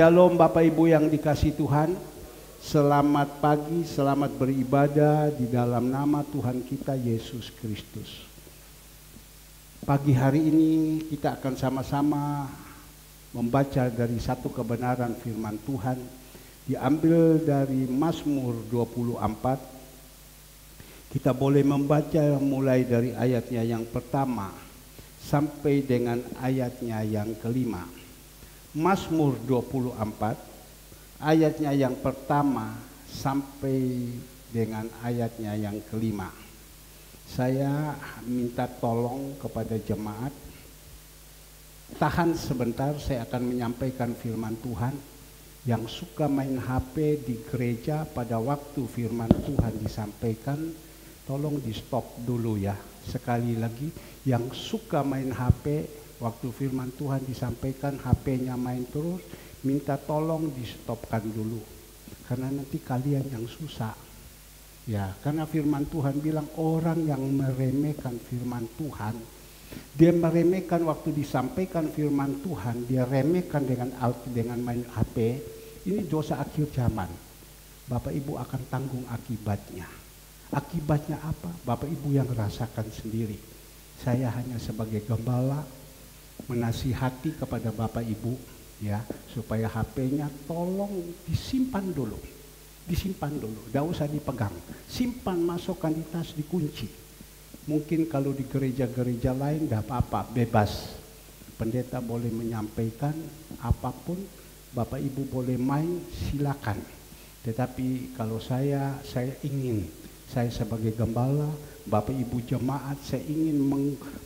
Shalom Bapak Ibu yang dikasihi Tuhan. Selamat pagi, selamat beribadah di dalam nama Tuhan kita Yesus Kristus. Pagi hari ini kita akan sama-sama membaca dari satu kebenaran firman Tuhan. Diambil dari Mazmur 24. Kita boleh membaca mulai dari ayatnya yang pertama sampai dengan ayatnya yang kelima. Mazmur 24 ayatnya yang pertama sampai dengan ayatnya yang kelima. Saya minta tolong kepada jemaat, tahan sebentar, saya akan menyampaikan firman Tuhan. Yang suka main HP di gereja pada waktu firman Tuhan disampaikan, tolong di stop dulu ya. Sekali lagi, yang suka main HP waktu firman Tuhan disampaikan, HP-nya main terus, minta tolong di stopkan dulu. Karena nanti kalian yang susah. Ya, karena firman Tuhan bilang orang yang meremehkan firman Tuhan, dia meremehkan waktu disampaikan firman Tuhan, dia remehkan dengan main HP, ini dosa akhir zaman. Bapak Ibu akan tanggung akibatnya. Akibatnya apa? Bapak Ibu yang rasakan sendiri. Saya hanya sebagai gembala menasihati kepada Bapak Ibu ya, supaya HP-nya tolong disimpan dulu. Disimpan dulu, tidak usah dipegang. Simpan, masukkan di tas, dikunci. Mungkin kalau di gereja-gereja lain tidak apa-apa, bebas. Pendeta boleh menyampaikan apapun, Bapak Ibu boleh main, silakan. Tetapi kalau saya ingin, saya sebagai gembala, Bapak Ibu jemaat, saya ingin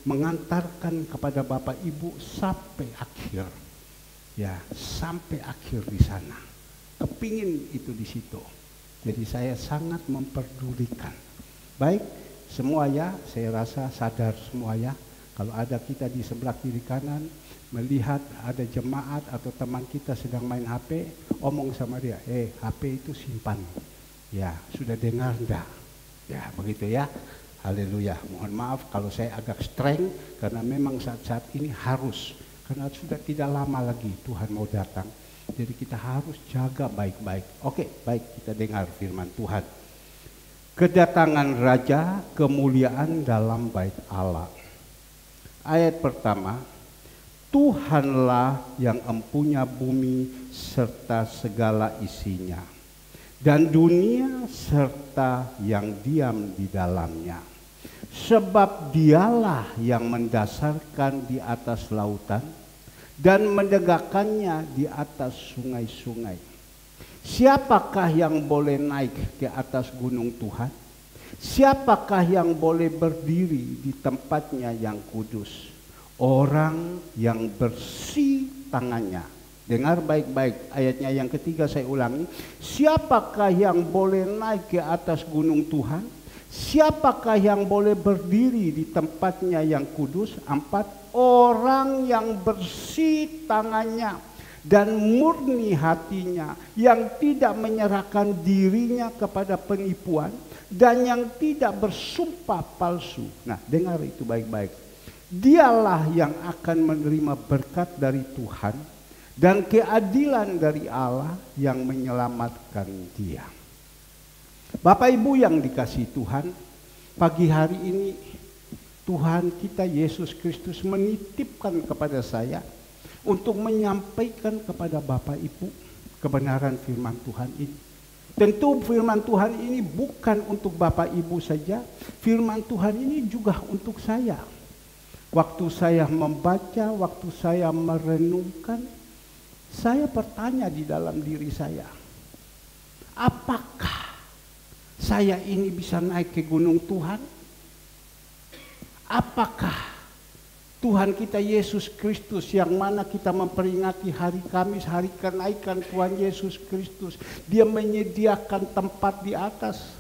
mengantarkan kepada Bapak Ibu sampai akhir. Ya, sampai akhir di sana. Kepingin itu di situ. Jadi saya sangat memperdulikan. Baik, semua ya, saya rasa sadar semua ya. Kalau ada kita di sebelah kiri kanan, melihat ada jemaat atau teman kita sedang main HP, omong sama dia, HP itu simpan. Ya, sudah dengar enggak? Ya, begitu ya. Haleluya. Mohon maaf kalau saya agak streng, karena memang saat-saat ini harus. Karena sudah tidak lama lagi Tuhan mau datang. Jadi kita harus jaga baik-baik. Oke, baik, kita dengar firman Tuhan. Kedatangan Raja, kemuliaan dalam bait Allah. Ayat pertama, Tuhanlah yang empunya bumi serta segala isinya, dan dunia serta yang diam di dalamnya. Sebab dialah yang mendasarkan di atas lautan dan menegakkannya di atas sungai-sungai. Siapakah yang boleh naik ke atas gunung Tuhan? Siapakah yang boleh berdiri di tempatnya yang kudus? Orang yang bersih tangannya. Dengar baik-baik ayatnya yang ketiga, saya ulangi. Siapakah yang boleh naik ke atas gunung Tuhan? Siapakah yang boleh berdiri di tempatnya yang kudus? 4. Orang yang bersih tangannya dan murni hatinya, yang tidak menyerahkan dirinya kepada penipuan dan yang tidak bersumpah palsu. Nah, dengar itu baik-baik. Dialah yang akan menerima berkat dari Tuhan dan keadilan dari Allah yang menyelamatkan dia. Bapak Ibu yang dikasihi Tuhan, pagi hari ini Tuhan kita Yesus Kristus menitipkan kepada saya untuk menyampaikan kepada Bapak Ibu kebenaran firman Tuhan ini. Tentu firman Tuhan ini bukan untuk Bapak Ibu saja, firman Tuhan ini juga untuk saya. Waktu saya membaca, waktu saya merenungkan, saya bertanya di dalam diri saya, apakah saya ini bisa naik ke gunung Tuhan? Apakah Tuhan kita Yesus Kristus, yang mana kita memperingati hari Kamis, hari kenaikan Tuhan Yesus Kristus, dia menyediakan tempat di atas.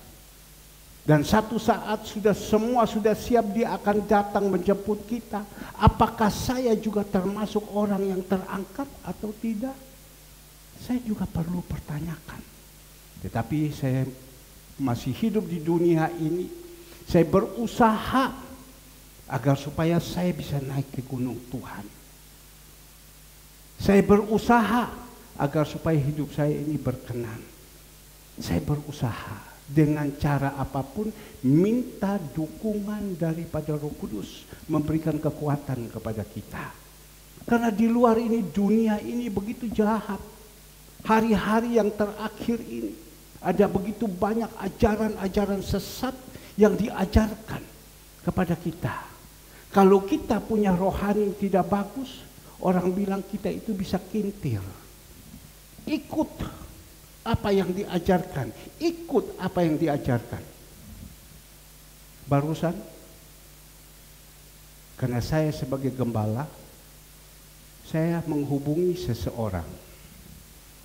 Dan satu saat semua sudah siap, dia akan datang menjemput kita. Apakah saya juga termasuk orang yang terangkat atau tidak? Saya juga perlu pertanyakan. Tetapi saya masih hidup di dunia ini, saya berusaha agar supaya saya bisa naik ke gunung Tuhan. Saya berusaha agar supaya hidup saya ini berkenan. Saya berusaha dengan cara apapun minta dukungan daripada Roh Kudus memberikan kekuatan kepada kita. Karena di luar ini dunia ini begitu jahat. Hari-hari yang terakhir ini ada begitu banyak ajaran-ajaran sesat yang diajarkan kepada kita. Kalau kita punya rohani yang tidak bagus, orang bilang kita itu bisa kintir. Ikut apa yang diajarkan, ikut apa yang diajarkan. Barusan, karena saya sebagai gembala, saya menghubungi seseorang.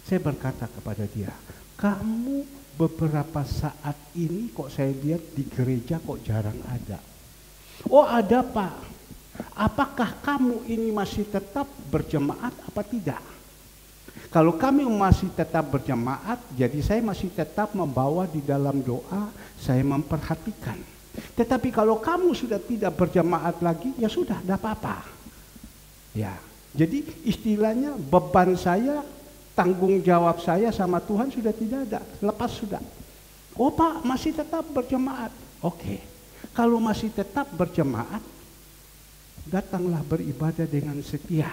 Saya berkata kepada dia, kamu beberapa saat ini kok saya lihat di gereja kok jarang ada. Oh ada Pak, apakah kamu ini masih tetap berjemaat apa tidak? Kalau kami masih tetap berjemaat, jadi saya masih tetap membawa di dalam doa, saya memperhatikan. Tetapi kalau kamu sudah tidak berjemaat lagi, ya sudah, tidak apa-apa. Ya, jadi istilahnya beban saya, tanggung jawab saya sama Tuhan sudah tidak ada, lepas sudah. Oh Pak, masih tetap berjemaat. Oke, kalau masih tetap berjemaat, datanglah beribadah dengan setia,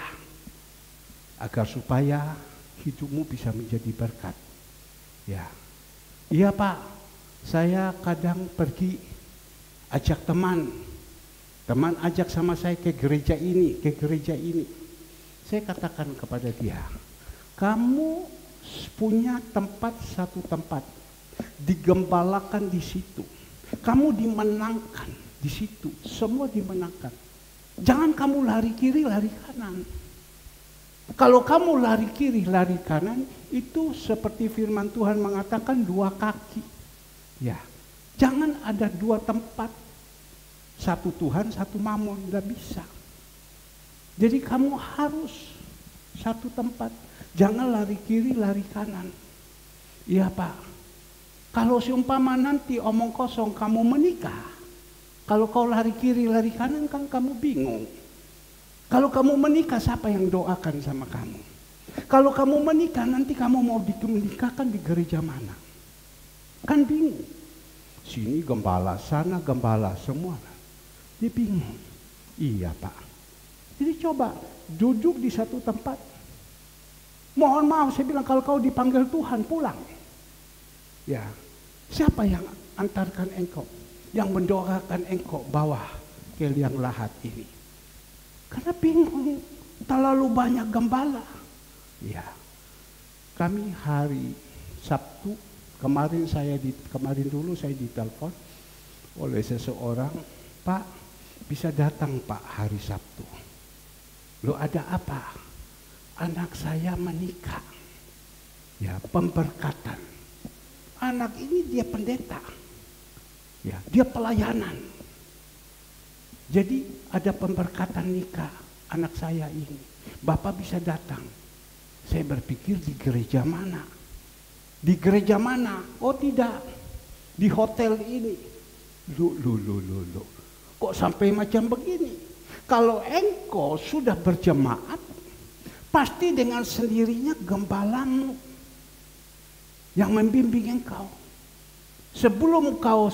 agar supaya hidupmu bisa menjadi berkat. Ya, iya Pak, saya kadang pergi ajak teman ajak sama saya ke gereja ini, ke gereja ini. Saya katakan kepada dia, kamu punya satu tempat, digembalakan di situ. Kamu dimenangkan di situ, semua dimenangkan. Jangan kamu lari kiri, lari kanan. Kalau kamu lari kiri, lari kanan, itu seperti firman Tuhan mengatakan dua kaki. Ya, jangan ada dua tempat, satu Tuhan, satu mamon, nggak bisa. Jadi kamu harus satu tempat. Jangan lari kiri, lari kanan. Iya Pak, kalau seumpama nanti omong kosong kamu menikah, kalau kau lari kiri, lari kanan kan kamu bingung. Kalau kamu menikah, siapa yang doakan sama kamu? Kalau kamu menikah, nanti kamu mau menikahkan di gereja mana? Kan bingung. Sini gembala, sana gembala, semua. Dia bingung. Iya Pak. Jadi coba duduk di satu tempat. Mohon maaf, saya bilang kalau kau dipanggil Tuhan, pulang. Ya, siapa yang antarkan engkau? Yang mendoakan engkau bawah ke liang lahat ini? Karena bingung, terlalu banyak gembala. Ya, kami hari Sabtu kemarin dulu saya ditelepon oleh seseorang, Pak bisa datang Pak hari Sabtu. Lo ada apa? Anak saya menikah. Ya, pemberkatan. Anak ini dia pendeta. Ya, dia pelayanan. Jadi ada pemberkatan nikah anak saya ini. Bapak bisa datang. Saya berpikir di gereja mana? Di gereja mana? Oh tidak. Di hotel ini. Loh. Kok sampai macam begini? Kalau engkau sudah berjemaat, pasti dengan sendirinya gembalamu yang membimbing engkau. Sebelum kau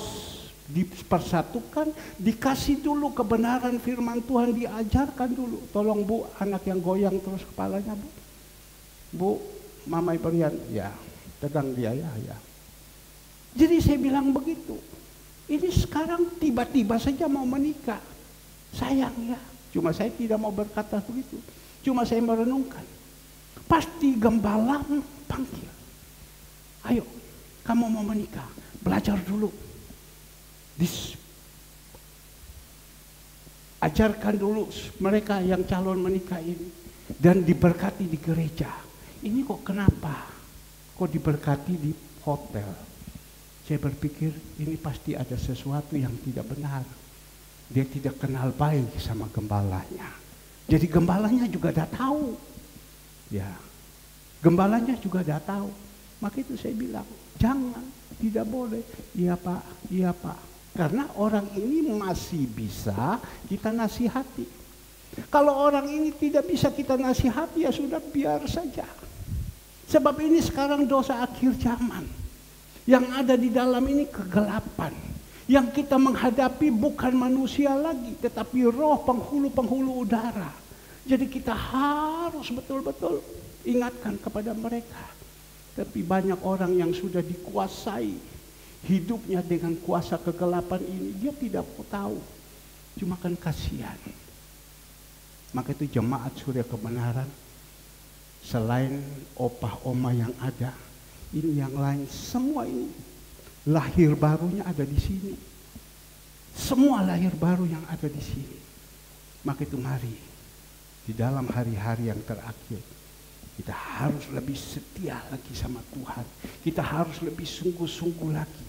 dipersatukan, dikasih dulu kebenaran firman Tuhan, diajarkan dulu. Tolong Bu, anak yang goyang terus kepalanya Bu. Bu, Mama Iberian, ya, tegang dia ya. Jadi saya bilang begitu. Ini sekarang tiba-tiba saja mau menikah. Sayang ya, cuma saya tidak mau berkata begitu. Cuma saya merenungkan. Pasti gembala panggil. Ayo, kamu mau menikah, belajar dulu. Ajarkan dulu mereka yang calon menikah ini dan diberkati di gereja. Ini kok kenapa? Kok diberkati di hotel? Saya berpikir ini pasti ada sesuatu yang tidak benar. Dia tidak kenal baik sama gembalanya. Jadi gembalanya juga dah tahu. Ya, gembalanya juga dah tahu. Maka itu saya bilang, jangan, tidak boleh. Iya Pak. Karena orang ini masih bisa kita nasihati. Kalau orang ini tidak bisa kita nasihati, ya sudah biar saja. Sebab ini sekarang dosa akhir zaman. Yang ada di dalam ini kegelapan. Yang kita menghadapi bukan manusia lagi, tetapi roh penghulu-penghulu udara. Jadi kita harus betul-betul ingatkan kepada mereka. Tapi banyak orang yang sudah dikuasai hidupnya dengan kuasa kegelapan ini, dia tidak tahu. Cuma kan kasihan. Maka itu jemaat surya kebenaran, selain opah oma yang ada, ini yang lain, semua ini lahir barunya ada di sini. Semua lahir baru yang ada di sini. Maka itu mari, di dalam hari-hari yang terakhir, kita harus lebih setia lagi sama Tuhan. Kita harus lebih sungguh-sungguh lagi.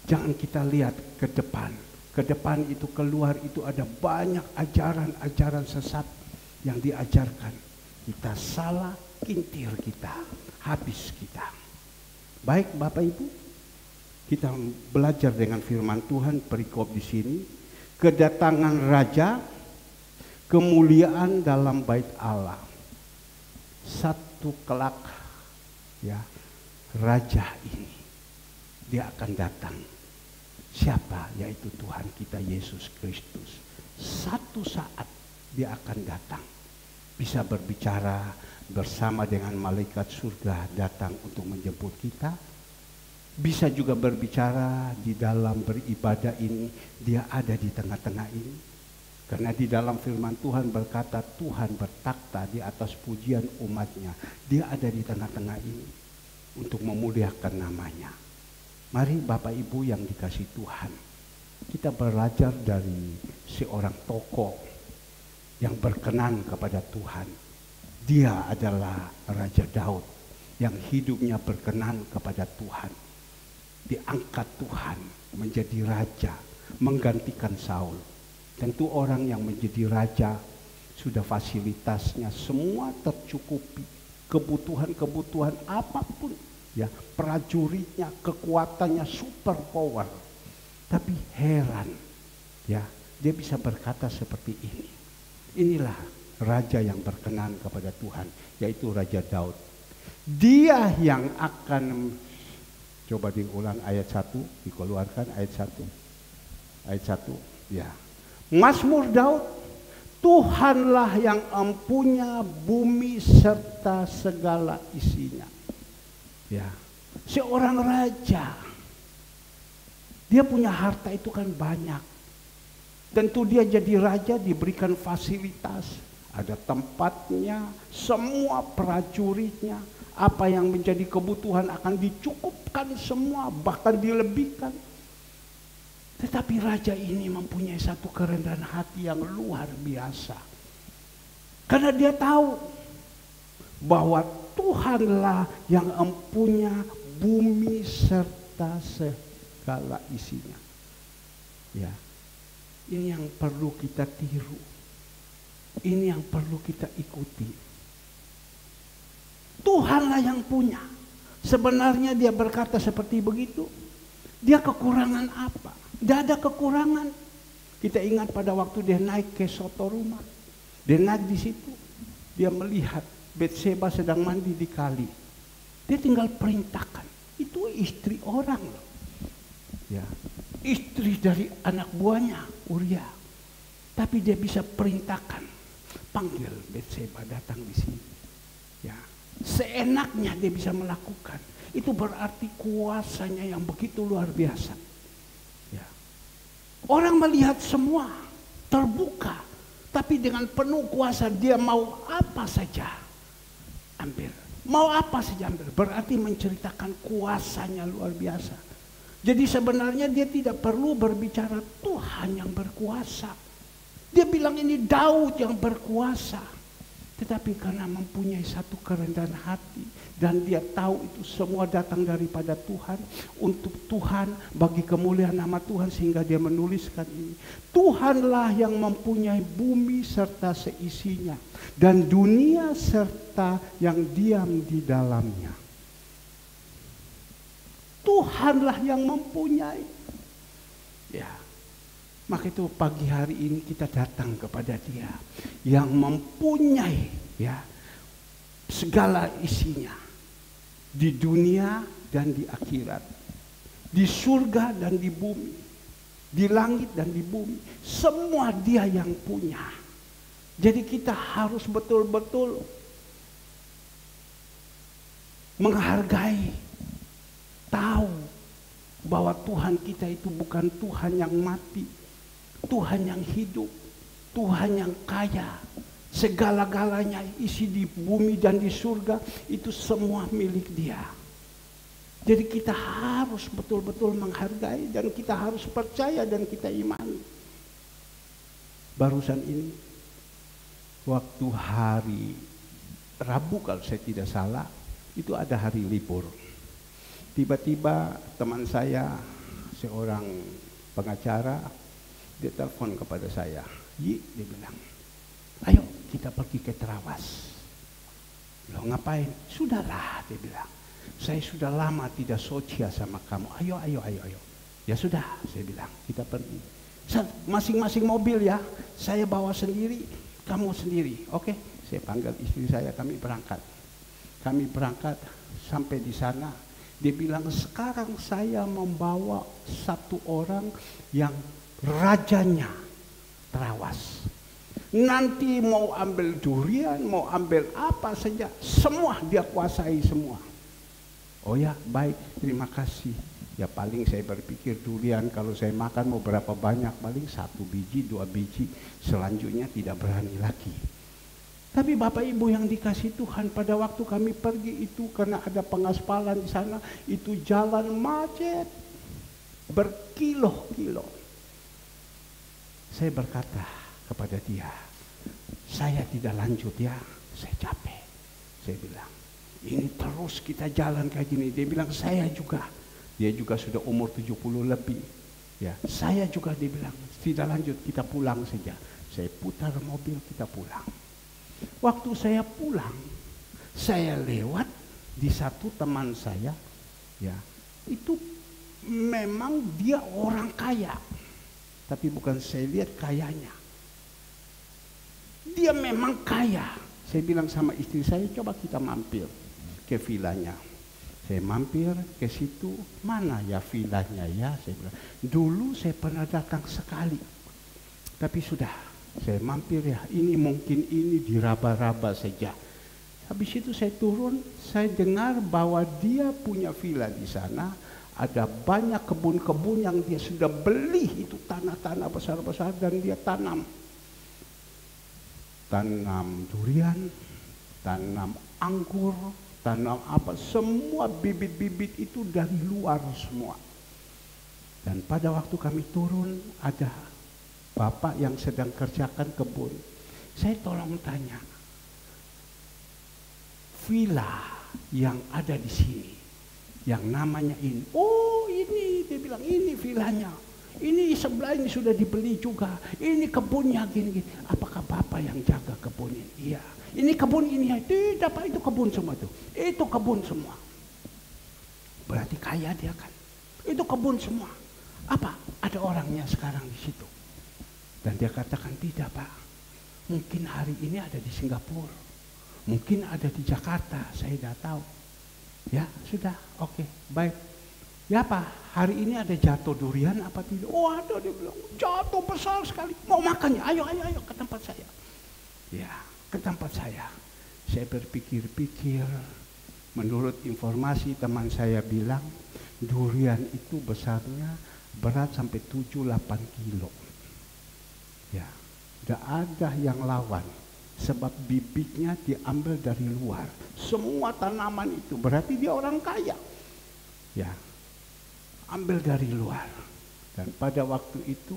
Jangan kita lihat ke depan. Ke depan itu keluar itu ada banyak ajaran-ajaran sesat yang diajarkan. Kita salah, kintir kita, habis kita. Baik Bapak Ibu, kita belajar dengan firman Tuhan perikop di sini. Kedatangan raja, kemuliaan dalam bait Allah. Satu kelak ya, raja ini dia akan datang. Siapa? Yaitu Tuhan kita Yesus Kristus. Satu saat dia akan datang. Bisa berbicara bersama dengan malaikat surga datang untuk menjemput kita. Bisa juga berbicara di dalam beribadah ini. Dia ada di tengah-tengah ini. Karena di dalam firman Tuhan berkata Tuhan bertakhta di atas pujian umatnya. Dia ada di tengah-tengah ini untuk memuliakan namanya. Mari Bapak Ibu yang dikasih Tuhan, kita belajar dari seorang tokoh yang berkenan kepada Tuhan. Dia adalah Raja Daud yang hidupnya berkenan kepada Tuhan. Diangkat Tuhan menjadi raja, menggantikan Saul. Tentu orang yang menjadi raja sudah fasilitasnya semua tercukupi, kebutuhan-kebutuhan apapun. Ya, prajuritnya, kekuatannya super power. Tapi heran, ya, dia bisa berkata seperti ini. Inilah raja yang berkenan kepada Tuhan, yaitu Raja Daud. Dia yang akan, coba diulang ayat 1, dikeluarkan ayat 1. Ayat 1, ya. Mazmur Daud, Tuhanlah yang empunya bumi serta segala isinya. Ya, seorang raja, dia punya harta itu kan banyak. Tentu dia jadi raja diberikan fasilitas, ada tempatnya, semua prajuritnya, apa yang menjadi kebutuhan akan dicukupkan semua, bahkan dilebihkan. Tetapi raja ini mempunyai satu kerendahan hati yang luar biasa. Karena dia tahu bahwa Tuhanlah yang empunya bumi serta segala isinya. Ya, ini yang perlu kita tiru. Ini yang perlu kita ikuti. Tuhanlah yang punya. Sebenarnya dia berkata seperti begitu. Dia kekurangan apa? Tidak ada kekurangan. Kita ingat pada waktu dia naik ke Sotoruma. Dia naik di situ. Dia melihat Betseba sedang mandi di kali. Dia tinggal perintahkan. Itu istri orang loh. Ya, istri dari anak buahnya Uria. Tapi dia bisa perintahkan. Panggil Betseba datang di sini. Ya, seenaknya dia bisa melakukan. Itu berarti kuasanya yang begitu luar biasa. Ya. Orang melihat semua terbuka. Tapi dengan penuh kuasa dia mau apa saja ambil. Mau apa saja ambil. Berarti menceritakan kuasanya luar biasa. Jadi sebenarnya dia tidak perlu berbicara Tuhan yang berkuasa. Dia bilang ini Daud yang berkuasa. Tetapi karena mempunyai satu kerendahan hati. Dan dia tahu itu semua datang daripada Tuhan. Untuk Tuhan, bagi kemuliaan nama Tuhan. Sehingga dia menuliskan ini. Tuhanlah yang mempunyai bumi serta seisinya. Dan dunia serta yang diam di dalamnya. Tuhanlah yang mempunyai. Ya. Maka itu pagi hari ini kita datang kepada Dia yang mempunyai Ya, segala isinya di dunia dan di akhirat, di surga dan di bumi, di langit dan di bumi, semua Dia yang punya. Jadi kita harus betul-betul menghargai, tahu bahwa Tuhan kita itu bukan Tuhan yang mati, Tuhan yang hidup, Tuhan yang kaya. Segala-galanya isi di bumi dan di surga itu semua milik Dia. Jadi kita harus betul-betul menghargai dan kita harus percaya dan kita imani. Barusan ini waktu hari Rabu kalau saya tidak salah, itu ada hari libur. Tiba-tiba teman saya, seorang pengacara, dia telepon kepada saya. Yi, dia bilang, ayo kita pergi ke Terawas. Loh ngapain? Sudahlah, dia bilang. Saya sudah lama tidak socia sama kamu. Ayo. Ya sudah, saya bilang, kita pergi. Masing-masing mobil ya, saya bawa sendiri, kamu sendiri. Oke, saya panggil istri saya, kami berangkat. Kami berangkat sampai di sana. Dia bilang, sekarang saya membawa satu orang yang rajanya Terawas. Nanti mau ambil durian, mau ambil apa saja, semua dia kuasai semua. Oh ya, baik, terima kasih. Ya paling saya berpikir durian kalau saya makan mau berapa banyak, paling 1 biji, 2 biji, selanjutnya tidak berani lagi. Tapi Bapak Ibu yang dikasih Tuhan, pada waktu kami pergi itu karena ada pengaspalan di sana, itu jalan macet berkilo-kilo. Saya berkata kepada dia, saya tidak lanjut ya, saya capek. Saya bilang, ini terus kita jalan kayak gini. Dia bilang, saya juga. Dia juga sudah umur 70 lebih. Ya, saya juga, dia bilang, tidak lanjut, kita pulang saja. Saya putar mobil, kita pulang. Waktu saya pulang, saya lewat di satu teman saya, ya, itu memang dia orang kaya. Tapi bukan saya lihat kayanya. Dia memang kaya. Saya bilang sama istri saya, coba kita mampir ke vilanya. Saya mampir ke situ, mana ya vilanya ya? Saya bilang, dulu saya pernah datang sekali. Tapi sudah, saya mampir ya, ini mungkin ini diraba-raba saja. Habis itu saya turun, saya dengar bahwa dia punya villa di sana. Ada banyak kebun-kebun yang dia sudah beli, itu tanah-tanah besar-besar dan dia tanam. Tanam durian, tanam anggur, tanam apa, semua bibit-bibit itu dari luar semua. Dan pada waktu kami turun, ada bapak yang sedang kerjakan kebun. Saya tolong tanya, villa yang ada di sini, yang namanya ini, oh ini, dia bilang ini villanya. Ini sebelah ini sudah dibeli juga. Ini kebunnya gini-gini. Apakah Bapak yang jaga kebun ini? Iya. Ini kebun ini. Tidak Pak, itu kebun semua tuh. Itu kebun semua. Berarti kaya dia kan. Itu kebun semua. Apa? Ada orangnya sekarang di situ. Dan dia katakan tidak Pak. Mungkin hari ini ada di Singapura. Mungkin ada di Jakarta. Saya tidak tahu. Ya sudah. Oke. Baik. Ya Pak, hari ini ada jatuh durian apa tidak? Oh ada, dia bilang, jatuh besar sekali. Mau makannya, ayo ke tempat saya. Ya, ke tempat saya. Saya berpikir-pikir, menurut informasi teman saya bilang, durian itu besarnya berat sampai 7-8 kilo. Ya, tidak ada yang lawan. Sebab bibitnya diambil dari luar. Semua tanaman itu, berarti dia orang kaya. Ya. Ambil dari luar. Dan pada waktu itu,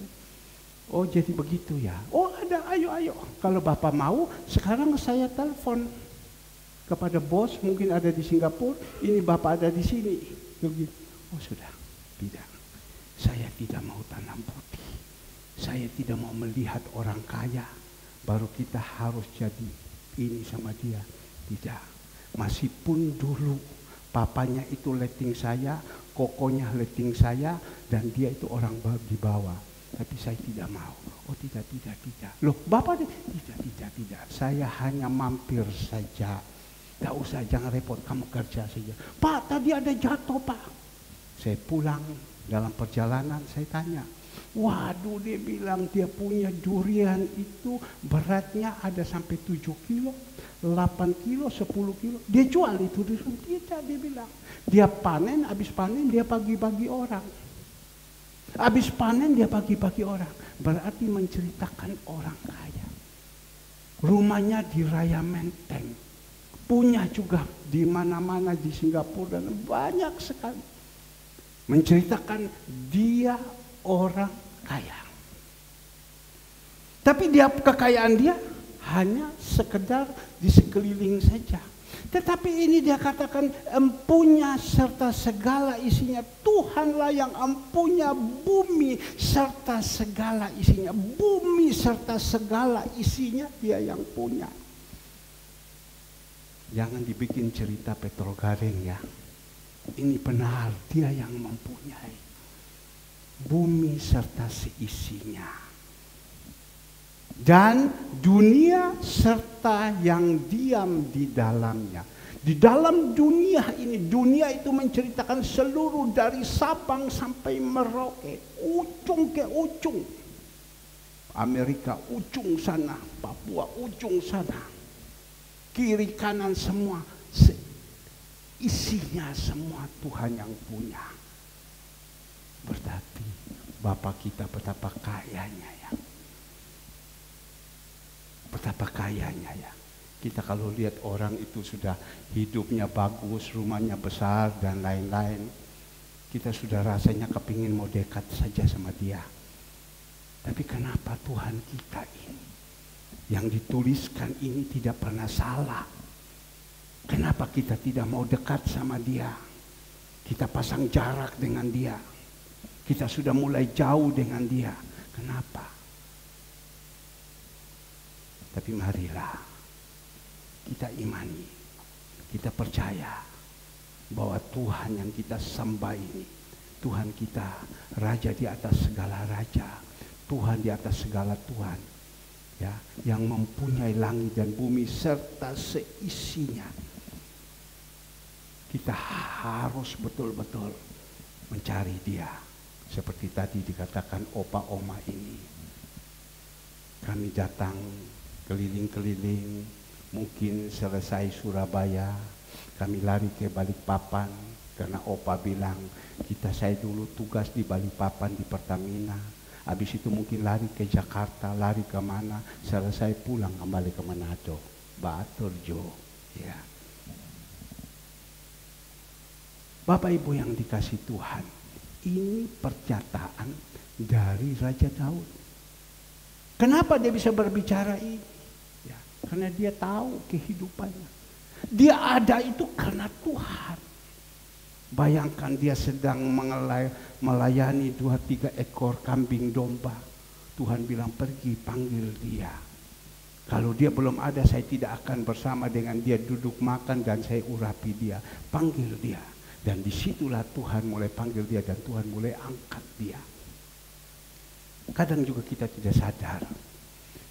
oh jadi begitu ya. Oh ada, ayo. Kalau Bapak mau, sekarang saya telepon kepada bos, mungkin ada di Singapura, ini Bapak ada di sini. Oh sudah, tidak. Saya tidak mau tanam putih. Saya tidak mau melihat orang kaya, baru kita harus jadi ini sama dia. Tidak. Meskipun dulu papanya itu letting saya, kokonya letting saya, dan dia itu orang di bawah. Tapi saya tidak mau. Oh tidak. Loh Bapak, tidak. Saya hanya mampir saja. Tidak usah, jangan repot, kamu kerja saja. Pak, tadi ada jatuh Pak. Saya pulang, dalam perjalanan saya tanya. Waduh, dia bilang dia punya durian itu beratnya ada sampai 7 kilo, 8 kilo, 10 kilo. Dia jual itu durian. Tidak, dia bilang. Dia panen, habis panen dia bagi-bagi orang. Habis panen dia bagi-bagi orang. Berarti menceritakan orang kaya. Rumahnya di Raya Menteng. Punya juga di mana-mana di Singapura dan banyak sekali. Menceritakan dia orang kaya. Tapi kekayaan dia hanya sekedar di sekeliling saja. Tetapi ini dia katakan empunya serta segala isinya. Tuhanlah yang empunya bumi serta segala isinya. Bumi serta segala isinya dia yang punya. Jangan dibikin cerita petrol garing ya. Ini benar, dia yang mempunyai bumi serta seisinya. Dan dunia serta yang diam di dalamnya. Di dalam dunia ini, dunia itu menceritakan seluruh dari Sabang sampai Merauke, ujung ke ujung. Amerika ujung sana, Papua ujung sana. Kiri kanan semua, isinya semua Tuhan yang punya. Berarti Bapa kita betapa kayanya ya. Betapa kayanya ya. Kita kalau lihat orang itu sudah hidupnya bagus, rumahnya besar dan lain-lain, kita sudah rasanya kepingin mau dekat saja sama dia. Tapi kenapa Tuhan kita ini yang dituliskan ini tidak pernah salah? Kenapa kita tidak mau dekat sama dia? Kita pasang jarak dengan dia. Kita sudah mulai jauh dengan dia. Kenapa? Tapi marilah kita imani, kita percaya bahwa Tuhan yang kita sembah ini, Tuhan kita Raja di atas segala Raja, Tuhan di atas segala Tuhan, ya, yang mempunyai langit dan bumi serta seisinya. Kita harus betul-betul mencari dia. Seperti tadi dikatakan opa oma ini. Kami datang keliling-keliling, mungkin selesai Surabaya, kami lari ke Balikpapan karena opa bilang saya dulu tugas di Balikpapan di Pertamina. Habis itu mungkin lari ke Jakarta, lari ke mana, selesai pulang kembali ke Manado, Batur Jo. Ya. Bapak Ibu yang dikasih Tuhan, ini pernyataan dari Raja Daud. Kenapa dia bisa berbicara ini? Ya, karena dia tahu kehidupannya. Dia ada itu karena Tuhan. Bayangkan dia sedang melayani 2-3 ekor kambing domba. Tuhan bilang pergi panggil dia. Kalau dia belum ada, saya tidak akan bersama dengan dia duduk makan dan saya urapi dia. Panggil dia. Dan disitulah Tuhan mulai panggil dia dan Tuhan mulai angkat dia. Kadang juga kita tidak sadar.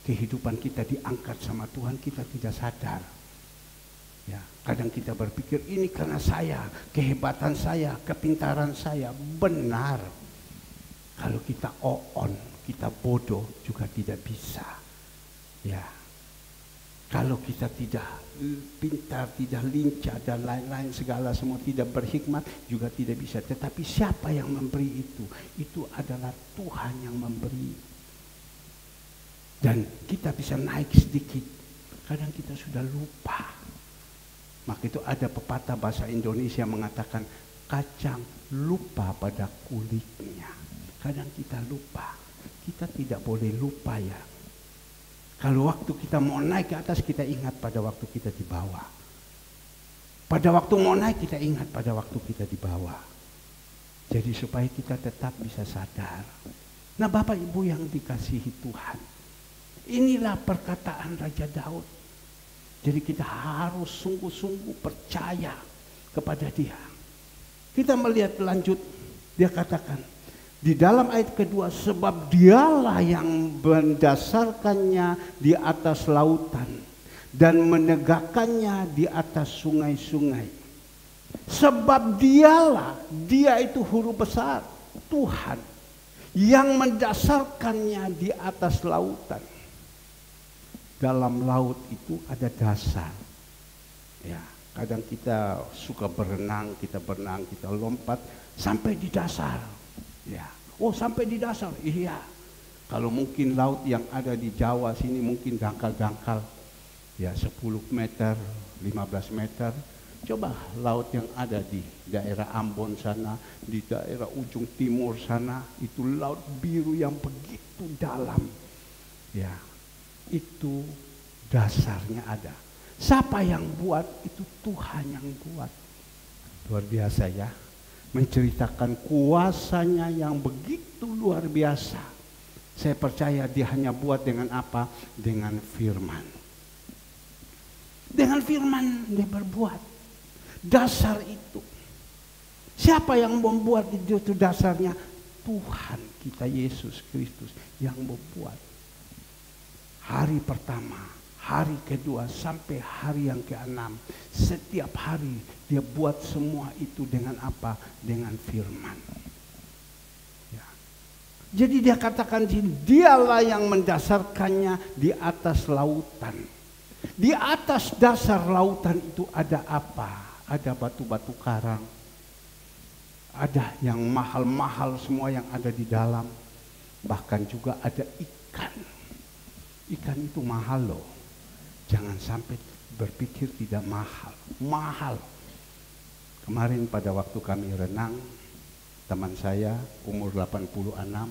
Kehidupan kita diangkat sama Tuhan, kita tidak sadar. Ya, kadang kita berpikir ini karena saya, kehebatan saya, kepintaran saya. Benar. Kalau kita on, kita bodoh juga tidak bisa. Ya. Kalau kita tidak pintar, tidak lincah dan lain-lain segala semua tidak berhikmat juga tidak bisa. Tetapi siapa yang memberi itu? Itu adalah Tuhan yang memberi. Dan kita bisa naik sedikit. Kadang kita sudah lupa. Maka itu ada pepatah bahasa Indonesia mengatakan kacang lupa pada kulitnya. Kadang kita lupa. Kita tidak boleh lupa ya. Kalau waktu kita mau naik ke atas, kita ingat pada waktu kita di bawah. Pada waktu mau naik, kita ingat pada waktu kita di bawah. Jadi supaya kita tetap bisa sadar. Nah Bapak Ibu yang dikasihi Tuhan, inilah perkataan Raja Daud. Jadi kita harus sungguh-sungguh percaya kepada dia. Kita melihat lanjut, dia katakan, Di dalam ayat kedua, sebab dialah yang mendasarkannya di atas lautan dan menegakkannya di atas sungai-sungai. Sebab dialah, dia itu huruf besar, Tuhan, yang mendasarkannya di atas lautan. Dalam laut itu ada dasar. Ya, kadang kita suka berenang, kita lompat sampai di dasar. Ya, oh sampai di dasar, iya. Kalau mungkin laut yang ada di Jawa sini mungkin dangkal-dangkal, ya 10 meter, 15 meter. Coba laut yang ada di daerah Ambon sana, di daerah ujung timur sana, itu laut biru yang begitu dalam. Ya, itu dasarnya ada. Siapa yang buat? Itu Tuhan yang buat. Luar biasa ya. Menceritakan kuasanya yang begitu luar biasa. Saya percaya dia hanya buat dengan apa? Dengan firman. Dengan firman dia berbuat. Dasar itu. Siapa yang membuat itu dasarnya? Tuhan kita Yesus Kristus yang membuat. Hari pertama, hari kedua sampai hari yang ke-6, setiap hari dia buat semua itu dengan apa? Dengan firman. Ya. Jadi dia katakan dialah yang mendasarkannya di atas lautan. Di atas dasar lautan itu ada apa? Ada batu-batu karang. Ada yang mahal-mahal semua yang ada di dalam. Bahkan juga ada ikan. Ikan itu mahal loh. Jangan sampai berpikir tidak mahal. Mahal. Kemarin pada waktu kami renang, teman saya umur 86,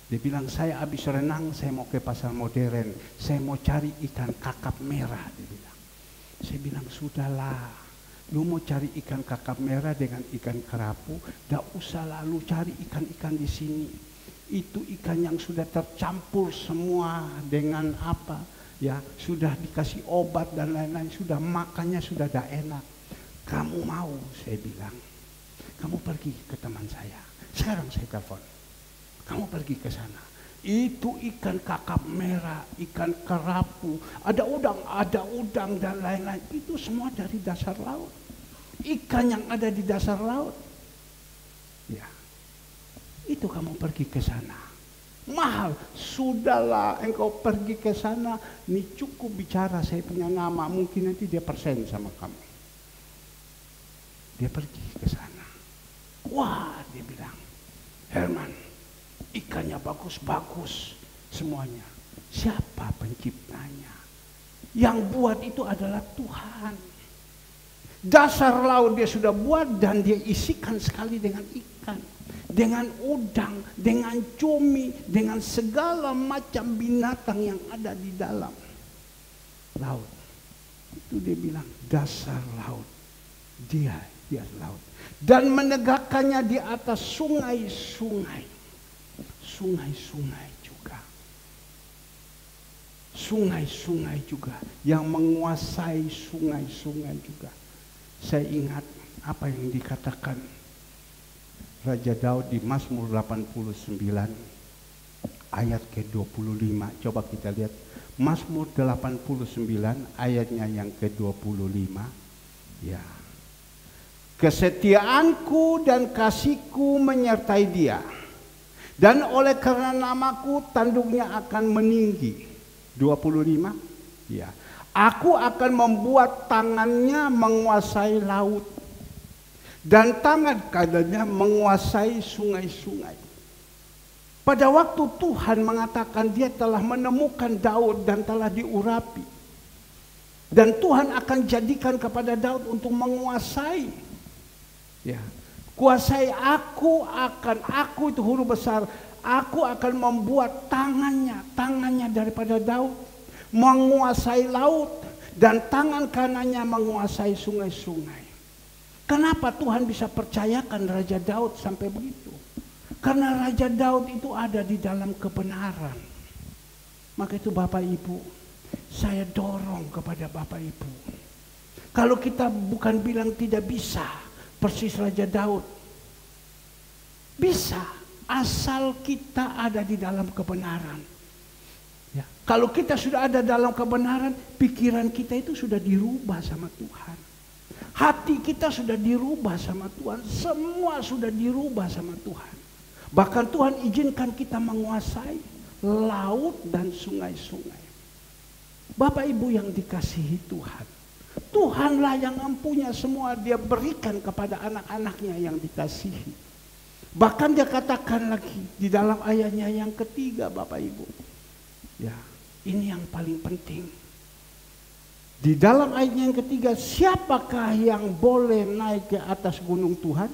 dia bilang, saya habis renang, saya mau ke pasar modern, saya mau cari ikan kakap merah, dia bilang. Saya bilang, sudahlah, lu mau cari ikan kakap merah dengan ikan kerapu, gak usah lalu cari ikan-ikan di sini. Itu ikan yang sudah tercampur semua dengan apa? Ya, sudah dikasih obat dan lain-lain, sudah makannya sudah gak enak. Kamu mau, saya bilang, kamu pergi ke teman saya. Sekarang saya telepon. Kamu pergi ke sana. Itu ikan kakap merah, ikan kerapu, ada udang dan lain-lain. Itu semua dari dasar laut. Ikan yang ada di dasar laut. Ya, itu kamu pergi ke sana. Mahal, sudahlah engkau pergi ke sana. Ini cukup bicara saya punya nama, mungkin nanti dia persen sama kamu. Dia pergi ke sana. Wah, dia bilang, Herman, ikannya bagus-bagus semuanya. Siapa penciptanya? Yang buat itu adalah Tuhan. Dasar laut dia sudah buat dan dia isikan sekali dengan ikan, dengan udang, dengan cumi, dengan segala macam binatang yang ada di dalam laut. Itu dia bilang dasar laut. Dia laut. Dan menegakkannya di atas sungai-sungai. Sungai-sungai juga. Sungai-sungai juga. Yang menguasai sungai-sungai juga. Saya ingat apa yang dikatakan Raja Daud di Mazmur 89 ayat ke-25. Coba kita lihat Mazmur 89 ayatnya yang ke-25. Ya. Kesetiaanku dan kasihku menyertai dia, dan oleh karena namaku tanduknya akan meninggi. 25. Ya. Aku akan membuat tangannya menguasai laut, dan tangan kanannya menguasai sungai-sungai. Pada waktu Tuhan mengatakan dia telah menemukan Daud dan telah diurapi, dan Tuhan akan jadikan kepada Daud untuk menguasai. Ya, kuasai aku itu huruf besar, aku akan membuat tangannya daripada Daud menguasai laut, dan tangan kanannya menguasai sungai-sungai. Kenapa Tuhan bisa percayakan Raja Daud sampai begitu? Karena Raja Daud itu ada di dalam kebenaran. Maka itu Bapak Ibu, saya dorong kepada Bapak Ibu, kalau kita bukan bilang tidak bisa persis Raja Daud, bisa. asal kita ada di dalam kebenaran. Ya. Kalau kita sudah ada dalam kebenaran, pikiran kita itu sudah dirubah sama Tuhan. Hati kita sudah dirubah sama Tuhan. Semua sudah dirubah sama Tuhan. Bahkan Tuhan izinkan kita menguasai laut dan sungai-sungai. Bapak Ibu yang dikasihi Tuhan, Tuhanlah yang mempunyai semua, Dia berikan kepada anak-anaknya yang dikasihi. Bahkan Dia katakan lagi di dalam ayatnya yang ketiga, Bapak Ibu. Ya, ini yang paling penting. Di dalam ayatnya yang ketiga, siapakah yang boleh naik ke atas gunung Tuhan?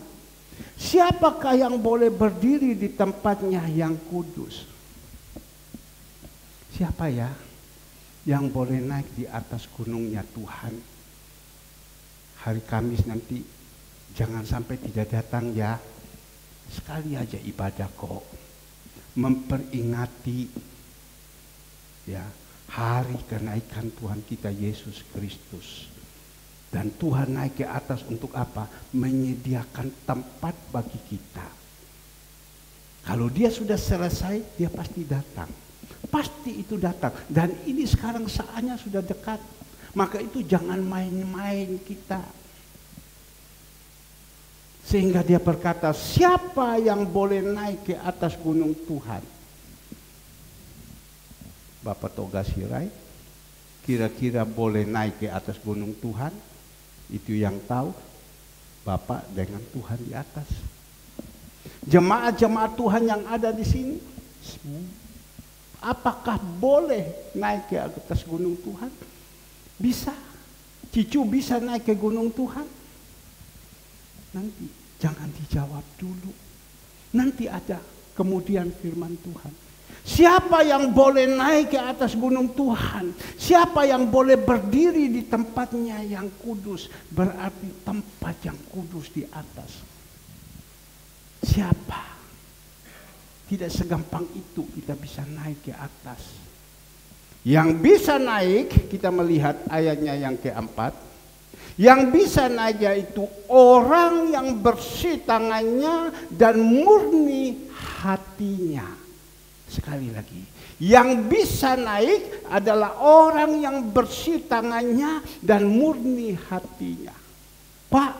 Siapakah yang boleh berdiri di tempatnya yang kudus? Siapa ya yang boleh naik di atas gunungnya Tuhan? Hari Kamis nanti jangan sampai tidak datang ya. Sekali aja ibadah kok. Memperingati ya hari kenaikan Tuhan kita Yesus Kristus. Dan Tuhan naik ke atas untuk apa? Menyediakan tempat bagi kita. Kalau Dia sudah selesai, Dia pasti datang. Pasti itu datang. Dan ini sekarang saatnya sudah dekat. Maka itu jangan main-main kita. Sehingga Dia berkata, siapa yang boleh naik ke atas gunung Tuhan? Bapak Toga Sirai, kira-kira boleh naik ke atas gunung Tuhan? Itu yang tahu Bapak dengan Tuhan di atas. Jemaat-jemaat Tuhan yang ada di sini, apakah boleh naik ke atas gunung Tuhan? Bisa. Cicu bisa naik ke gunung Tuhan? Nanti jangan dijawab dulu. Nanti ada kemudian firman Tuhan. Siapa yang boleh naik ke atas gunung Tuhan? Siapa yang boleh berdiri di tempatnya yang kudus? Berarti tempat yang kudus di atas. Siapa? Tidak segampang itu kita bisa naik ke atas. Yang bisa naik, kita melihat ayatnya yang keempat. Yang bisa naik yaitu orang yang bersih tangannya dan murni hatinya. Sekali lagi, yang bisa naik adalah orang yang bersih tangannya dan murni hatinya. Pak,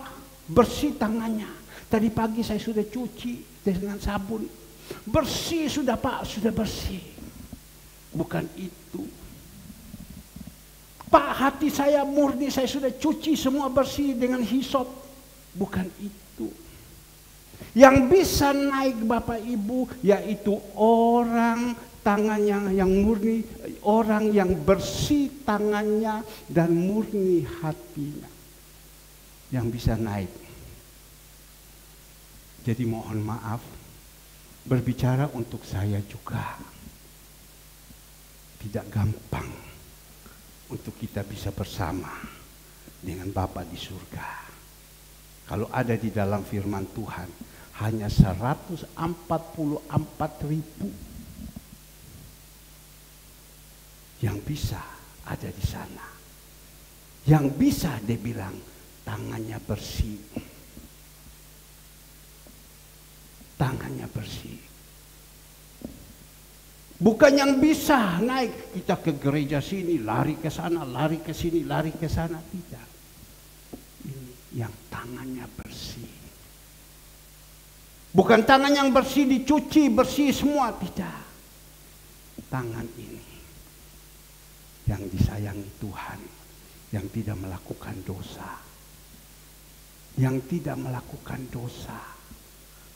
bersih tangannya. Tadi pagi saya sudah cuci dengan sabun. Bersih sudah Pak, sudah bersih. Bukan itu. Pak, hati saya murni, saya sudah cuci semua bersih dengan hisop. Bukan itu. Yang bisa naik Bapak Ibu yaitu orang tangannya yang murni, orang yang bersih tangannya dan murni hatinya. Yang bisa naik. Jadi mohon maaf, berbicara untuk saya juga tidak gampang untuk kita bisa bersama dengan Bapa di surga. Kalau ada di dalam firman Tuhan, hanya 144.000 yang bisa ada di sana. Yang bisa dia bilang tangannya bersih. Tangannya bersih. Bukan yang bisa naik kita ke gereja sini, lari ke sana, lari ke sini, lari ke sana. Tidak. Ini yang tangannya bersih. Bukan tangan yang bersih dicuci, bersih semua. Tidak. Tangan ini yang disayangi Tuhan, yang tidak melakukan dosa. Yang tidak melakukan dosa.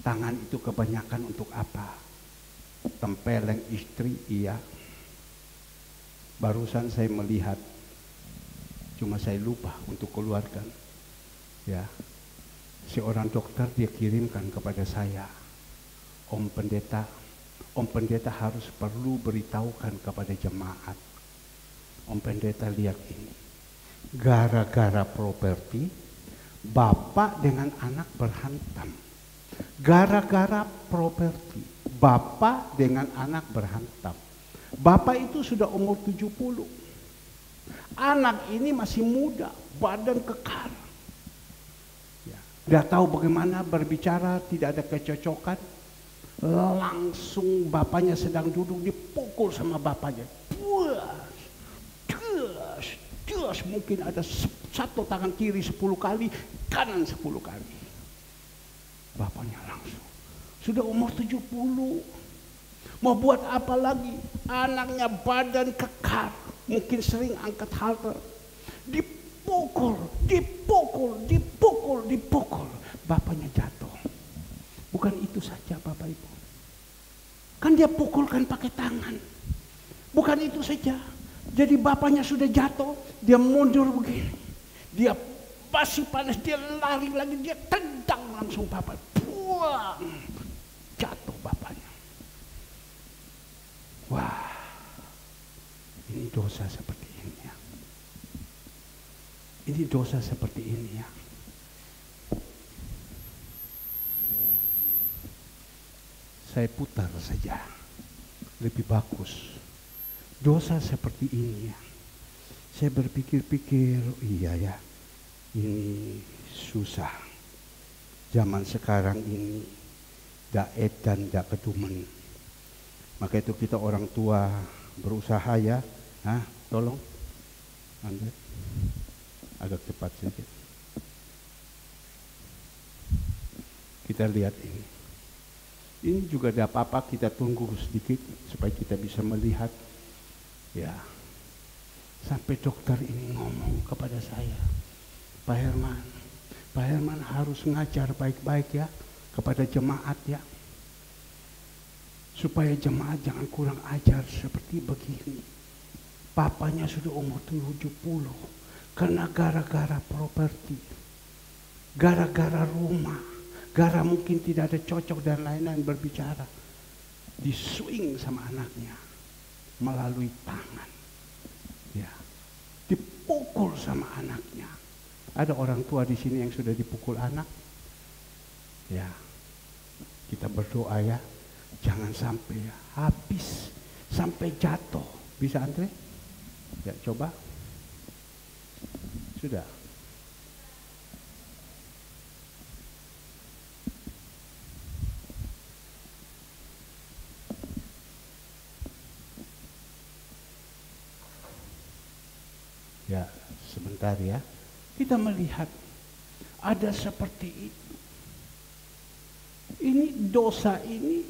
Tangan itu kebanyakan untuk apa? Tempeleng istri, iya. Barusan saya melihat, cuma saya lupa untuk keluarkan. Ya, seorang dokter dia kirimkan kepada saya, Om Pendeta harus perlu beritahukan kepada jemaat. Om Pendeta lihat ini, gara-gara properti, bapak dengan anak berhantam. Gara-gara properti, bapak dengan anak berhantam. Bapak itu sudah umur 70. Anak ini masih muda, badan kekar. Ya, tidak tahu bagaimana berbicara, tidak ada kecocokan. Langsung bapaknya sedang duduk dipukul sama bapaknya. Des, mungkin ada satu tangan kiri 10 kali, kanan 10 kali. Bapaknya langsung. Sudah umur 70. Mau buat apa lagi? Anaknya badan kekar, mungkin sering angkat halter. Dipukul. Bapaknya jatuh. Bukan itu saja Bapak Ibu. Kan dia pukulkan pakai tangan. Bukan itu saja. Jadi bapaknya sudah jatuh, dia mundur begini. Dia masih panas, dia lari lagi, dia tendang langsung bapak. Buang. Jatuh bapaknya. Wah, ini dosa seperti ini ya. Ini dosa seperti ini ya. Saya putar saja, lebih bagus. Dosa seperti ini ya. Saya berpikir-pikir, iya ya, ini susah. Zaman sekarang ini, dak edan, dak kedumen. Maka itu kita orang tua berusaha ya, tolong, Anda agak cepat sedikit. Kita lihat ini. Ini juga ada apa-apa, kita tunggu sedikit supaya kita bisa melihat. Ya, sampai dokter ini ngomong kepada saya, Pak Herman harus ngajar baik-baik ya kepada jemaat ya. Supaya jemaat jangan kurang ajar seperti begini. Papanya sudah umur 70, karena gara-gara properti, gara-gara rumah, gara mungkin tidak ada cocok dan lain-lain berbicara, diswing sama anaknya melalui tangan, ya, dipukul sama anaknya. Ada orang tua di sini yang sudah dipukul anak, ya, kita berdoa ya, jangan sampai ya, habis sampai jatuh. Bisa Andre? Ya coba, sudah. Ya, sebentar ya. Kita melihat ada seperti itu. Ini dosa ini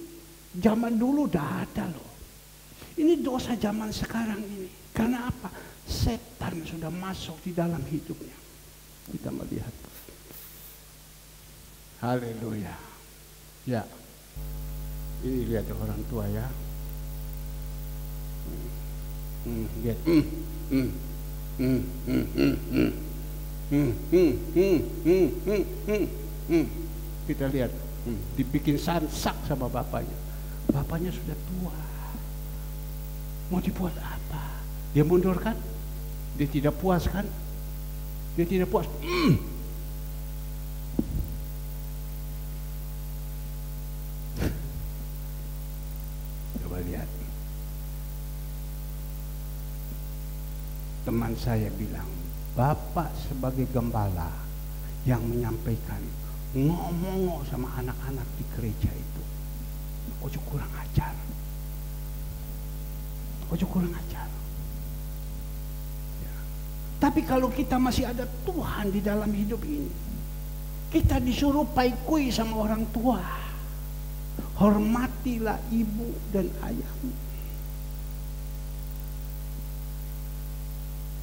zaman dulu dah ada loh. Ini dosa zaman sekarang ini. Karena apa? Setan sudah masuk di dalam hidupnya. Kita melihat. Haleluya. Ya. Ini lihat orang tua ya. Lihat. Kita lihat, dibikin sansak sama bapaknya. Bapaknya sudah tua. Mau dibuat apa? Dia mundur kan? Dia tidak puas kan? Dia tidak puas. Coba lihat. Teman saya bilang, Bapak sebagai gembala yang menyampaikan, ngomong sama anak-anak di gereja itu, ojo kurang ajar. Ojo kurang ajar. Ya. Tapi kalau kita masih ada Tuhan di dalam hidup ini, kita disuruh paikui sama orang tua. Hormatilah ibu dan ayahmu.